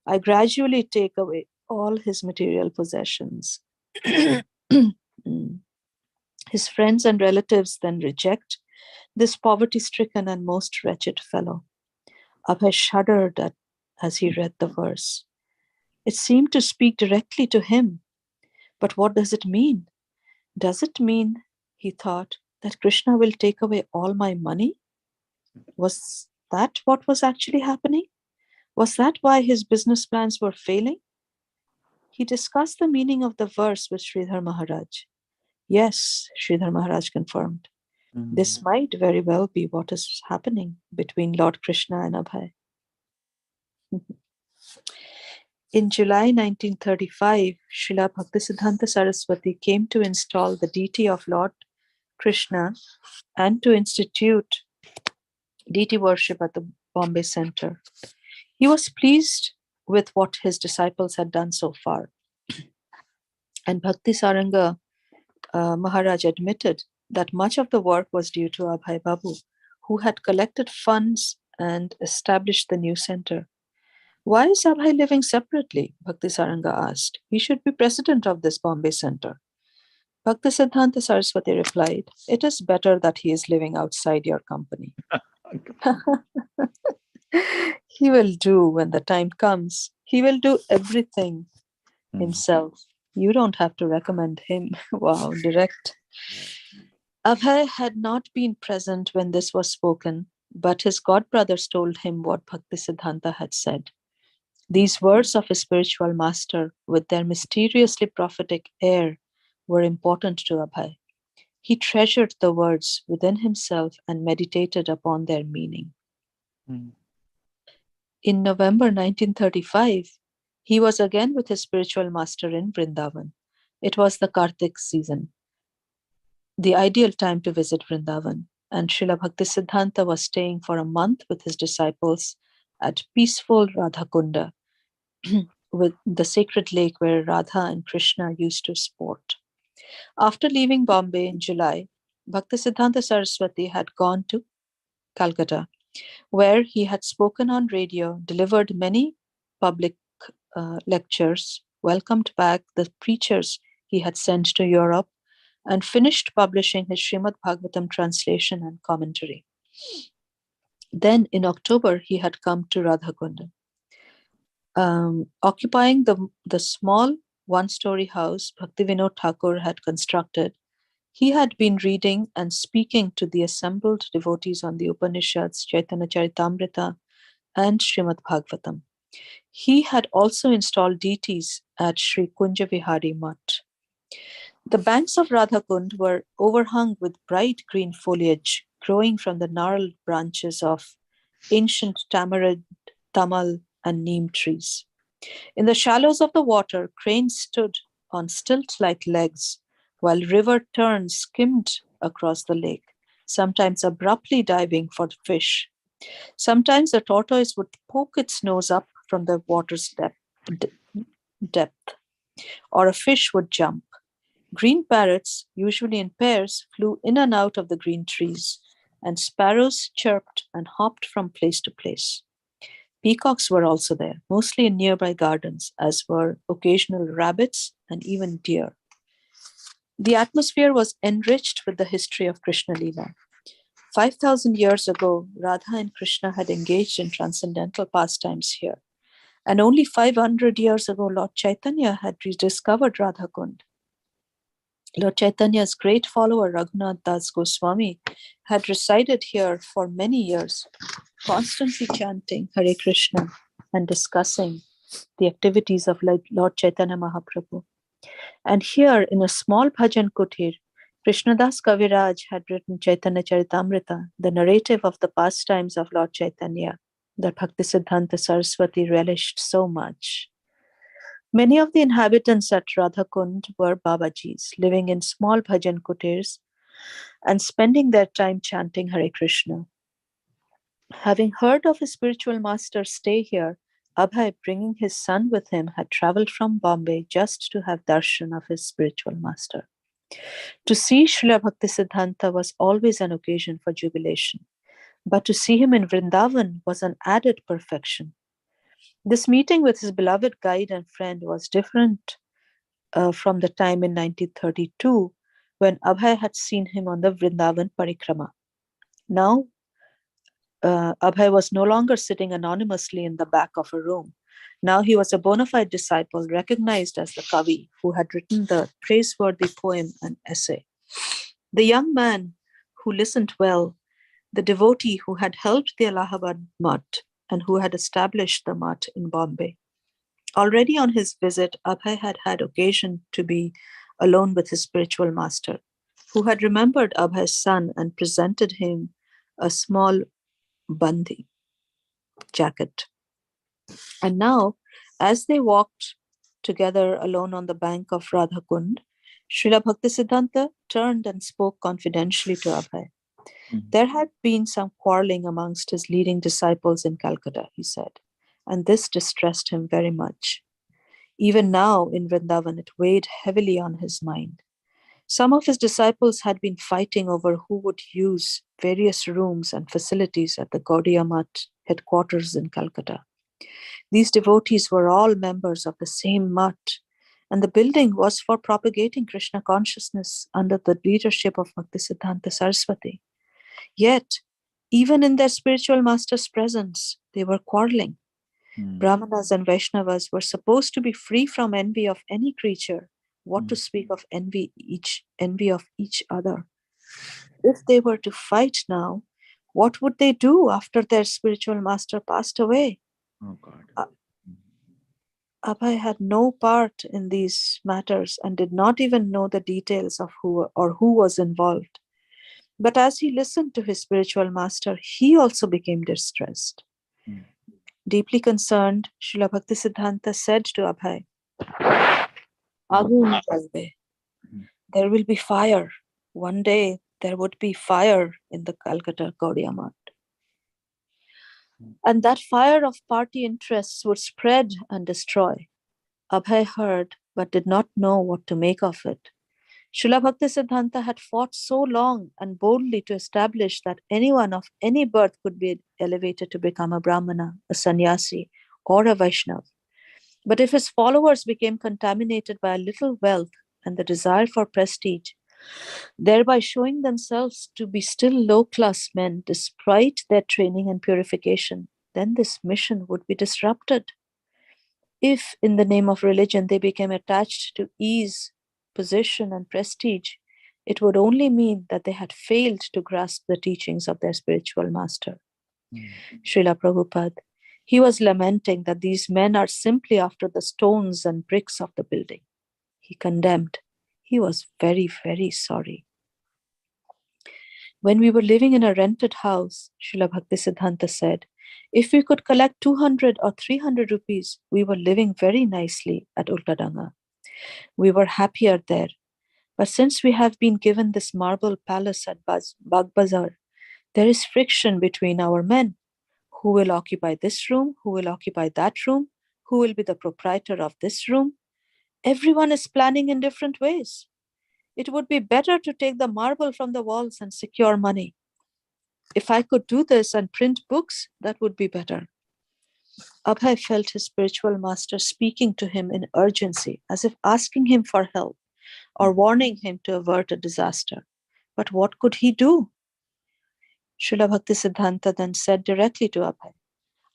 I gradually take away all his material possessions. His friends and relatives then reject this poverty-stricken and most wretched fellow. Abhay shuddered as he read the verse. It seemed to speak directly to him. But what does it mean? Does it mean, he thought, that Krishna will take away all my money? Was that what was actually happening? Was that why his business plans were failing? He discussed the meaning of the verse with Sridhar Maharaj. Yes, Sridhar Maharaj confirmed. This might very well be what is happening between Lord Krishna and Abhay. In July 1935, Srila Bhaktisiddhanta Saraswati came to install the deity of Lord Krishna and to institute deity worship at the Bombay Center. He was pleased with what his disciples had done so far. And Bhakti Saranga Maharaj admitted that much of the work was due to Abhay Babu, who had collected funds and established the new center. Why is Abhay living separately? Bhakti Saranga asked. He should be president of this Bombay Center. Bhakti Siddhanta Saraswati replied, it is better that he is living outside your company. He will do when the time comes. He will do everything himself. You don't have to recommend him. Wow, direct. Abhay had not been present when this was spoken, but his godbrothers told him what Bhakti Siddhanta had said. These words of his spiritual master, with their mysteriously prophetic air, were important to Abhay. He treasured the words within himself and meditated upon their meaning. In November 1935, he was again with his spiritual master in Vrindavan. It was the Kartik season, the ideal time to visit Vrindavan, and Srila Bhaktisiddhanta was staying for a month with his disciples at peaceful Radhakunda, with the sacred lake where Radha and Krishna used to sport. After leaving Bombay in July, Bhaktisiddhanta Saraswati had gone to Calcutta, where he had spoken on radio, delivered many public lectures, welcomed back the preachers he had sent to Europe, and finished publishing his Srimad Bhagavatam translation and commentary. Then in October, he had come to Radhakunda. Occupying the small one-story house Bhaktivinoda Thakur had constructed, he had been reading and speaking to the assembled devotees on the Upanishads, Chaitanya Charitamrita, and Srimad Bhagavatam. He had also installed deities at Sri Kunja Vihari Mutt. The banks of Radhakund were overhung with bright green foliage growing from the gnarled branches of ancient tamarind, tamal, and neem trees. In the shallows of the water, cranes stood on stilt-like legs, while river terns skimmed across the lake, sometimes abruptly diving for fish. Sometimes the tortoise would poke its nose up from the water's depth, or a fish would jump. Green parrots, usually in pairs, flew in and out of the green trees, and sparrows chirped and hopped from place to place. Peacocks were also there, mostly in nearby gardens, as were occasional rabbits and even deer. The atmosphere was enriched with the history of Krishna Lila. 5,000 years ago, Radha and Krishna had engaged in transcendental pastimes here, And only 500 years ago, Lord Chaitanya had rediscovered Radhakund. Lord Chaitanya's great follower, Raghunath Das Goswami, had resided here for many years, constantly chanting Hare Krishna and discussing the activities of Lord Chaitanya Mahaprabhu. And here in a small bhajan kutir, Krishnadas Kaviraj had written Chaitanya Charitamrita, the narrative of the pastimes of Lord Chaitanya, that Bhaktisiddhanta Saraswati relished so much. Many of the inhabitants at Radhakund were Babajis, living in small bhajan kutirs and spending their time chanting Hare Krishna. Having heard of his spiritual master's stay here, Abhay, bringing his son with him, had travelled from Bombay just to have darshan of his spiritual master. To see Srila Bhaktisiddhanta was always an occasion for jubilation, but to see him in Vrindavan was an added perfection. This meeting with his beloved guide and friend was different from the time in 1932 when Abhay had seen him on the Vrindavan Parikrama. Now, Abhay was no longer sitting anonymously in the back of a room. Now he was a bona fide disciple, recognized as the Kavi who had written the praiseworthy poem and essay. The young man who listened well, the devotee who had helped the Allahabad Mutt and who had established the Mutt in Bombay. Already on his visit, Abhay had had occasion to be alone with his spiritual master, who had remembered Abhay's son and presented him a small bandi jacket. And now, as they walked together alone on the bank of Radhakund, Srila Bhaktisiddhanta turned and spoke confidentially to Abhay. There had been some quarreling amongst his leading disciples in Calcutta, he said, and this distressed him very much. Even now in Vrindavan, it weighed heavily on his mind. Some of his disciples had been fighting over who would use various rooms and facilities at the Gaudiya Mutt headquarters in Calcutta. These devotees were all members of the same Mutt, and the building was for propagating Krishna consciousness under the leadership of Bhaktisiddhanta Saraswati. Yet, even in their spiritual master's presence, they were quarreling. Brahmanas and Vaishnavas were supposed to be free from envy of any creature. What to speak of envy of each other? If they were to fight now, what would they do after their spiritual master passed away? Oh God. Abhay had no part in these matters and did not even know the details of who was involved. But as he listened to his spiritual master, he also became distressed. Deeply concerned, Srila Bhaktisiddhanta said to Abhay, Agun jalbe. There will be fire. One day there would be fire in the Calcutta Gaudiya Mutt. And that fire of party interests would spread and destroy. Abhay heard but did not know what to make of it. Srila Bhaktisiddhanta had fought so long and boldly to establish that anyone of any birth could be elevated to become a Brahmana, a sannyasi, or a Vaishnava. But if his followers became contaminated by a little wealth and the desire for prestige, thereby showing themselves to be still low-class men despite their training and purification, then this mission would be disrupted. If, in the name of religion, they became attached to ease, position, and prestige, it would only mean that they had failed to grasp the teachings of their spiritual master. Srila Prabhupada, he was lamenting that these men are simply after the stones and bricks of the building. He condemned. He was very, very sorry. When we were living in a rented house, Srila Bhaktisiddhanta said, if we could collect 200 or 300 rupees, we were living very nicely at Ultadanga. We were happier there. But since we have been given this marble palace at Bagh Bazar, there is friction between our men. Who will occupy this room? Who will occupy that room? Who will be the proprietor of this room? Everyone is planning in different ways. It would be better to take the marble from the walls and secure money. If I could do this and print books, that would be better. Abhay felt his spiritual master speaking to him in urgency, as if asking him for help or warning him to avert a disaster. But what could he do? Srila Bhaktisiddhanta then said directly to Abhay,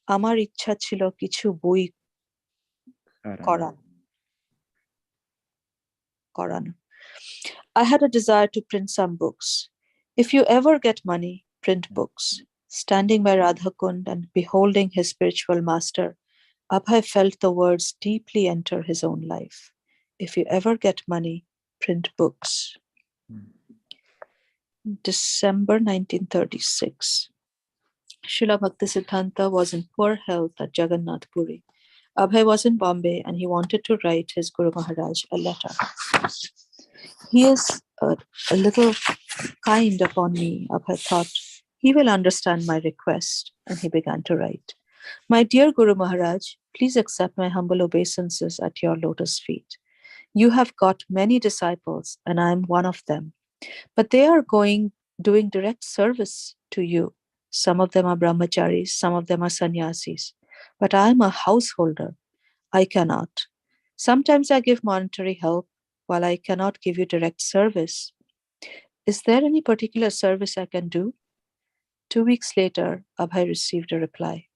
Amar ichha chilo kichu boi Koran. Koran. I had a desire to print some books. If you ever get money, print books. Standing by Radhakund and beholding his spiritual master, Abhay felt the words deeply enter his own life. If you ever get money, print books. December 1936. Srila Bhaktisiddhanta was in poor health at Jagannath Puri. Abhay was in Bombay and he wanted to write his Guru Maharaj a letter. He is a little kind upon me, Abhay thought. He will understand my request. And he began to write. My dear Guru Maharaj, please accept my humble obeisances at your lotus feet. You have got many disciples and I am one of them. But they are doing direct service to you. Some of them are brahmacharis, some of them are sannyasis. But I am a householder. I cannot. Sometimes I give monetary help while I cannot give you direct service. Is there any particular service I can do? 2 weeks later, Abhay received a reply.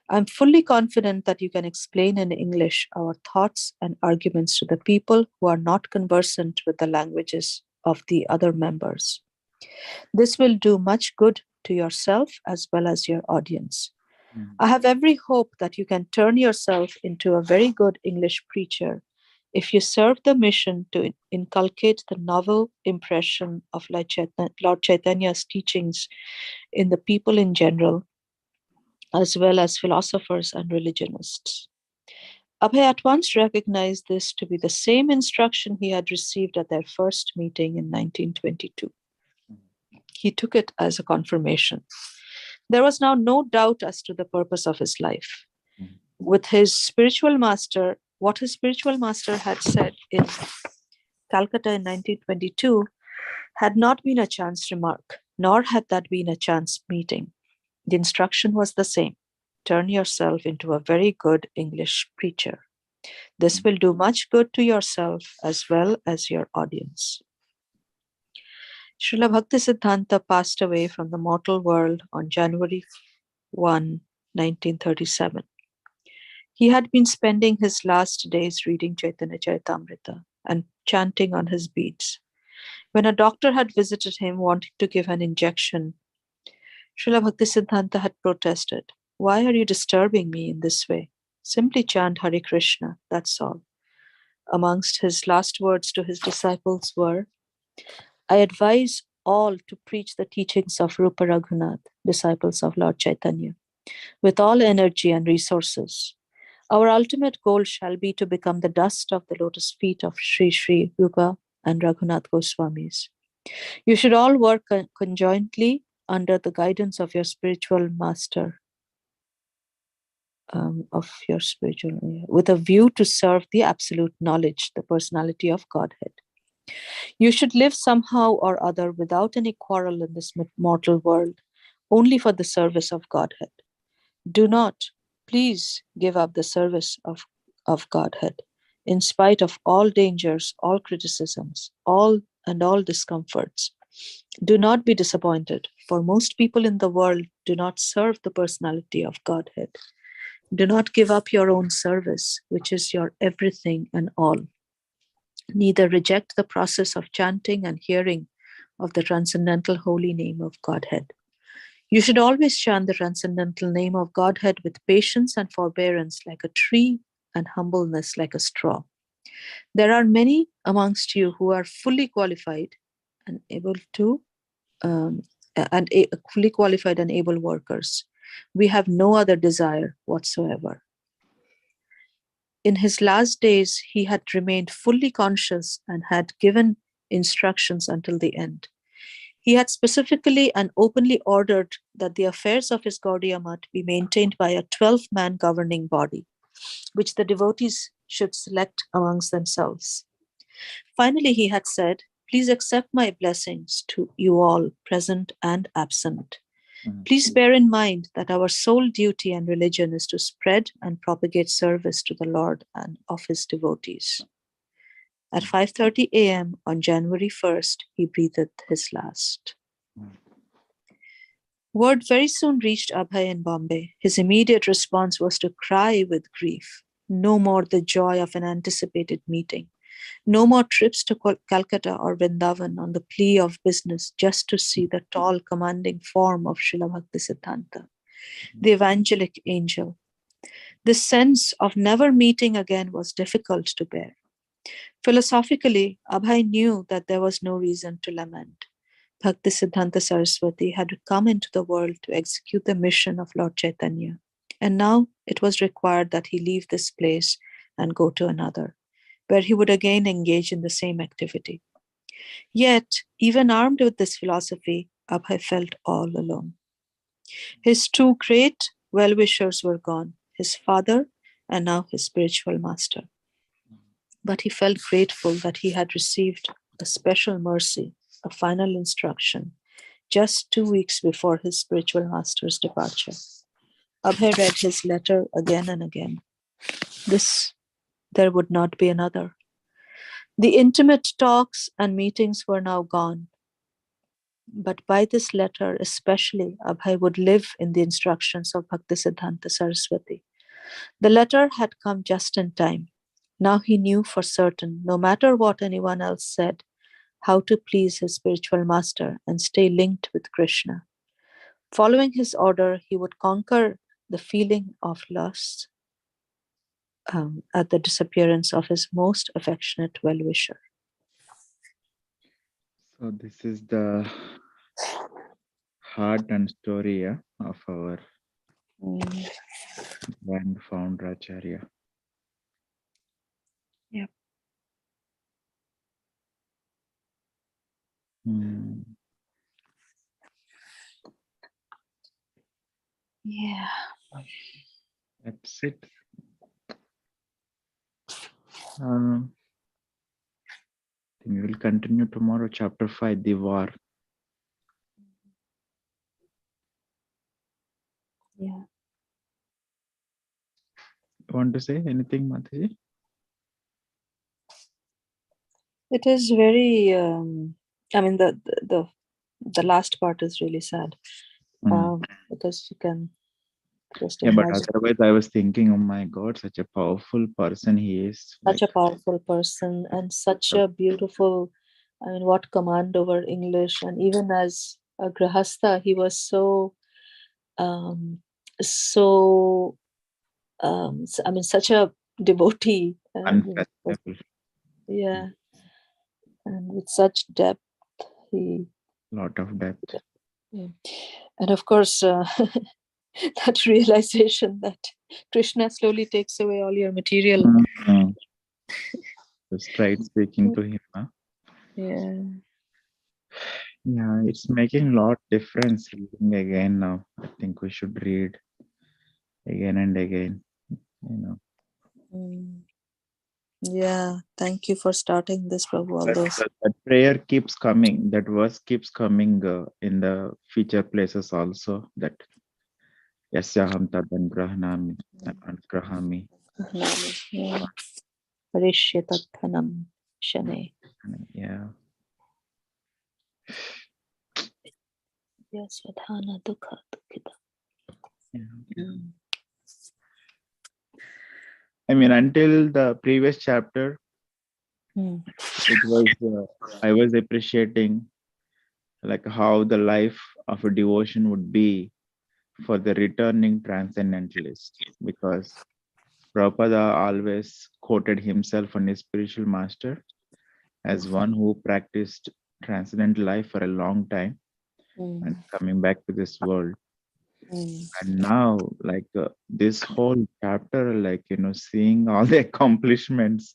I'm fully confident that you can explain in English our thoughts and arguments to the people who are not conversant with the languages of the other members. This will do much good to yourself as well as your audience. I have every hope that you can turn yourself into a very good English preacher if you serve the mission to inculcate the novel impression of Lord Chaitanya's teachings in the people in general, as well as philosophers and religionists. Abhay at once recognized this to be the same instruction he had received at their first meeting in 1922. He took it as a confirmation. There was now no doubt as to the purpose of his life. With his spiritual master, what his spiritual master had said in Calcutta in 1922 had not been a chance remark, nor had that been a chance meeting. The instruction was the same. Turn yourself into a very good English preacher. This will do much good to yourself as well as your audience. Srila Bhaktisiddhanta passed away from the mortal world on January 1, 1937. He had been spending his last days reading Chaitanya Charitamrita and chanting on his beads. When a doctor had visited him wanting to give an injection, Srila Bhaktisiddhanta had protested, "Why are you disturbing me in this way? Simply chant Hare Krishna, that's all." Amongst his last words to his disciples were, "I advise all to preach the teachings of Rupa Raghunath, disciples of Lord Chaitanya, with all energy and resources. Our ultimate goal shall be to become the dust of the lotus feet of Sri Sri Rupa and Raghunath Goswamis. You should all work conjointly under the guidance of your spiritual master, with a view to serve the absolute knowledge, the personality of Godhead. You should live somehow or other without any quarrel in this mortal world, only for the service of Godhead. Do not, please, give up the service of Godhead, in spite of all dangers, all criticisms, all discomforts. Do not be disappointed, for most people in the world do not serve the personality of Godhead. Do not give up your own service, which is your everything and all. Neither reject the process of chanting and hearing of the transcendental holy name of Godhead. You should always chant the transcendental name of Godhead with patience and forbearance like a tree and humbleness like a straw. There are many amongst you who are fully qualified and able workers. We have no other desire whatsoever. In his last days, he had remained fully conscious and had given instructions until the end. He had specifically and openly ordered that the affairs of his Gaudiya Math be maintained by a 12-man governing body, which the devotees should select amongst themselves. Finally, he had said, "Please accept my blessings to you all, present and absent. Please bear in mind that our sole duty and religion is to spread and propagate service to the Lord and of his devotees." At 5:30 a.m. on January 1st, he breathed his last. Word very soon reached Abhay in Bombay. His immediate response was to cry with grief. No more the joy of an anticipated meeting. No more trips to Calcutta or Vrindavan on the plea of business just to see the tall, commanding form of Srila Bhaktisiddhanta, the evangelic angel. This sense of never meeting again was difficult to bear. Philosophically, Abhay knew that there was no reason to lament. Bhaktisiddhanta Saraswati had come into the world to execute the mission of Lord Chaitanya, and now it was required that he leave this place and go to another, where he would again engage in the same activity. Yet, even armed with this philosophy, Abhay felt all alone. His two great well-wishers were gone, his father and now his spiritual master. But he felt grateful that he had received a special mercy, a final instruction, just 2 weeks before his spiritual master's departure. Abhay read his letter again and again. There would not be another. The intimate talks and meetings were now gone. But by this letter especially, Abhay would live in the instructions of Bhaktisiddhanta Saraswati. The letter had come just in time. Now he knew for certain, no matter what anyone else said, how to please his spiritual master and stay linked with Krishna. Following his order, he would conquer the feeling of lust at the disappearance of his most affectionate well-wisher. So this is the heart and story of our grand founder Acharya. Yep. Yeah. That's it. I think we will continue tomorrow, chapter 5, the war. Yeah. Want to say anything, Mataji? It is very, the last part is really sad because you can just Yeah, but imagine. otherwise I was thinking, oh my God, such a powerful person he is. Such a powerful person and such a beautiful, what command over English. And even as a Grahastha, he was such a devotee. Unfathomable. Yeah. And with such depth, Lot of depth. Yeah. And of course, that realization that Krishna slowly takes away all your material. Just right speaking to him. Yeah. Yeah, it's making a lot difference reading again now. I think we should read again and again. Yeah, thank you for starting this, Prabhu. All those. That prayer keeps coming. That verse keeps coming in the future places also. That Yasyaham tadan grahanami grahami. Rishyatadhanam shane. Yeah. Yes, Vadhana dukha dukkita. I mean, until the previous chapter, it was I was appreciating like how the life of a devotion would be for the returning transcendentalist, because Prabhupada always quoted himself and his spiritual master as one who practiced transcendental life for a long time and coming back to this world. And now, like this whole chapter, like, seeing all the accomplishments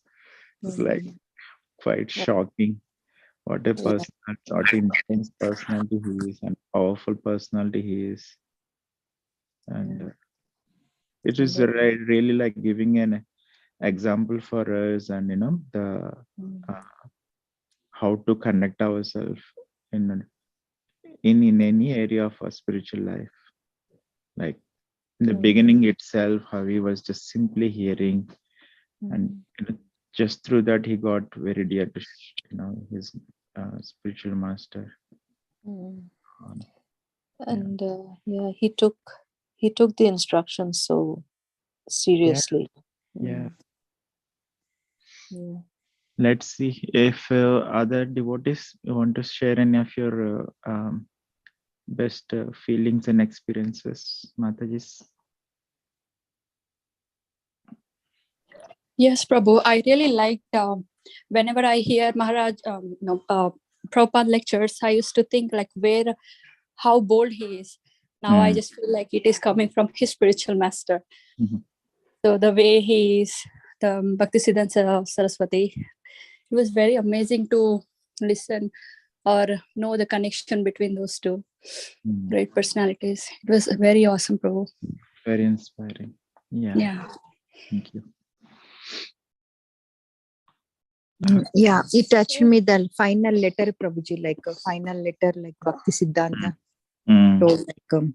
is like quite shocking. What a personality, what intense personality he is, and powerful personality he is. And it is really like giving an example for us, and the how to connect ourselves in any area of our spiritual life. Like in the beginning itself, how he was just simply hearing, and just through that he got very dear to his spiritual master. And he took the instructions so seriously. Yeah. Yeah. Let's see if other devotees want to share any of your best feelings and experiences, Mataji's. Yes, Prabhu. I really liked whenever I hear Maharaj, Prabhupada lectures, I used to think like how bold he is. Now I just feel like it is coming from his spiritual master. Mhm. So the way he is, the Bhaktisiddhanta Saraswati, it was very amazing to listen or know the connection between those two great personalities. It was very awesome, Prabhu. Very inspiring. Yeah. Yeah. Thank you. Yeah, it touched me the final letter, Prabhuji, like a final letter, like Bhakti Siddhanta told, like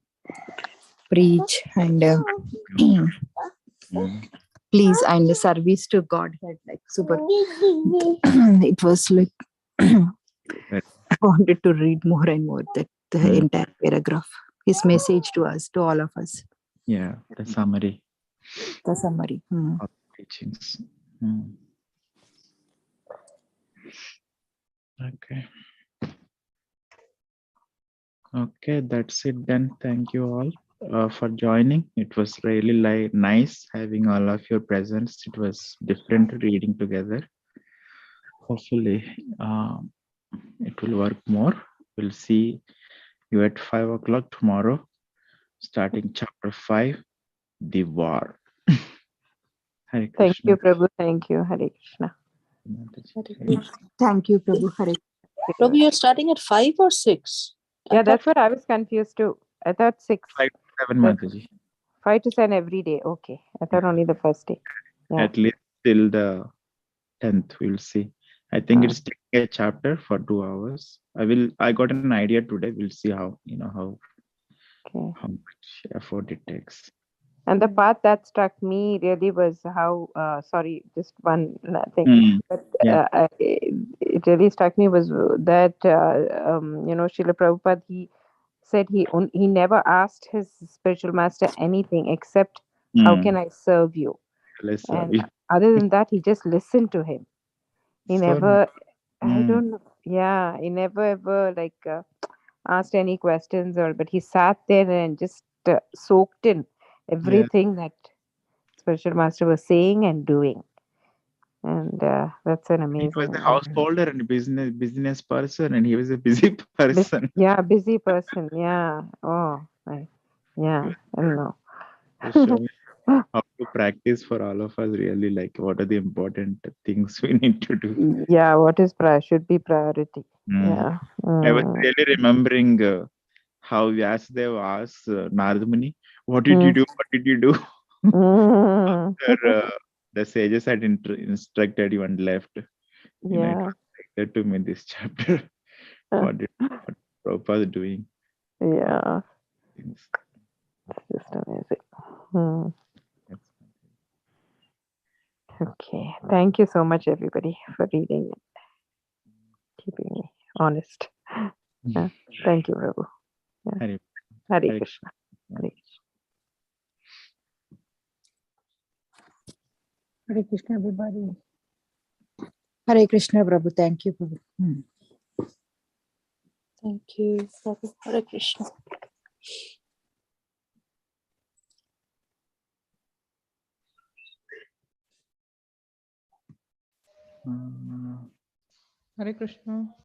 preach and please and service to Godhead, like super. It was like I wanted to read more and more that the entire paragraph, his message to us, to all of us. Yeah, the summary The summary. of teachings. Okay. Okay, that's it then. Thank you all for joining. It was really nice having all of your presence. It was different reading together. Hopefully, it will work more. We'll see you at 5 o'clock tomorrow, starting chapter 5, the war. Hare Thank Krishna. you, Prabhu. Thank you. Hare Krishna. Thank you, Prabhu. Hare. Prabhu, you're starting at 5 or 6? Yeah, that's what I was confused too. I thought 6. 5 to 7, That- Mataji. 5 to 7 every day. Okay. I thought only the first day. Yeah. At least till the 10th, we'll see. I think it's taking a chapter for 2 hours. I got an idea today. We'll see how Okay. much effort it takes. And the part that struck me really was how, sorry, just one thing. But Yeah. it really struck me was that, Srila Prabhupada, he said he never asked his spiritual master anything except, how can I serve you? Let's And other than that, he just listened to him. He never, I don't know. Yeah, he never ever asked any questions but he sat there and just soaked in everything that spiritual master was saying and doing. And that's an He was amazing. a householder and business person, and he was a busy person. Yeah, busy person. Yeah. Oh, yeah. I don't know. So how to practice for all of us, really, like what are the important things we need to do. Yeah, what is should be priority. Yeah. I was really remembering how Vyasadeva asked Narada Muni, what did you do? What did you do? After, the sages had instructed you and left. It Yeah. was like that to me, this chapter. what Prabhupada doing? Yeah. Things. Just amazing. Okay. Thank you so much, everybody, for reading and keeping me honest. Yeah. Thank you, Prabhu. Yeah. Hare Hare Krishna. Hare Krishna. Hare Krishna, everybody. Hare Krishna, Prabhu. Thank you, Prabhu. Thank you, Prabhu. Hare Krishna. Hare Krishna.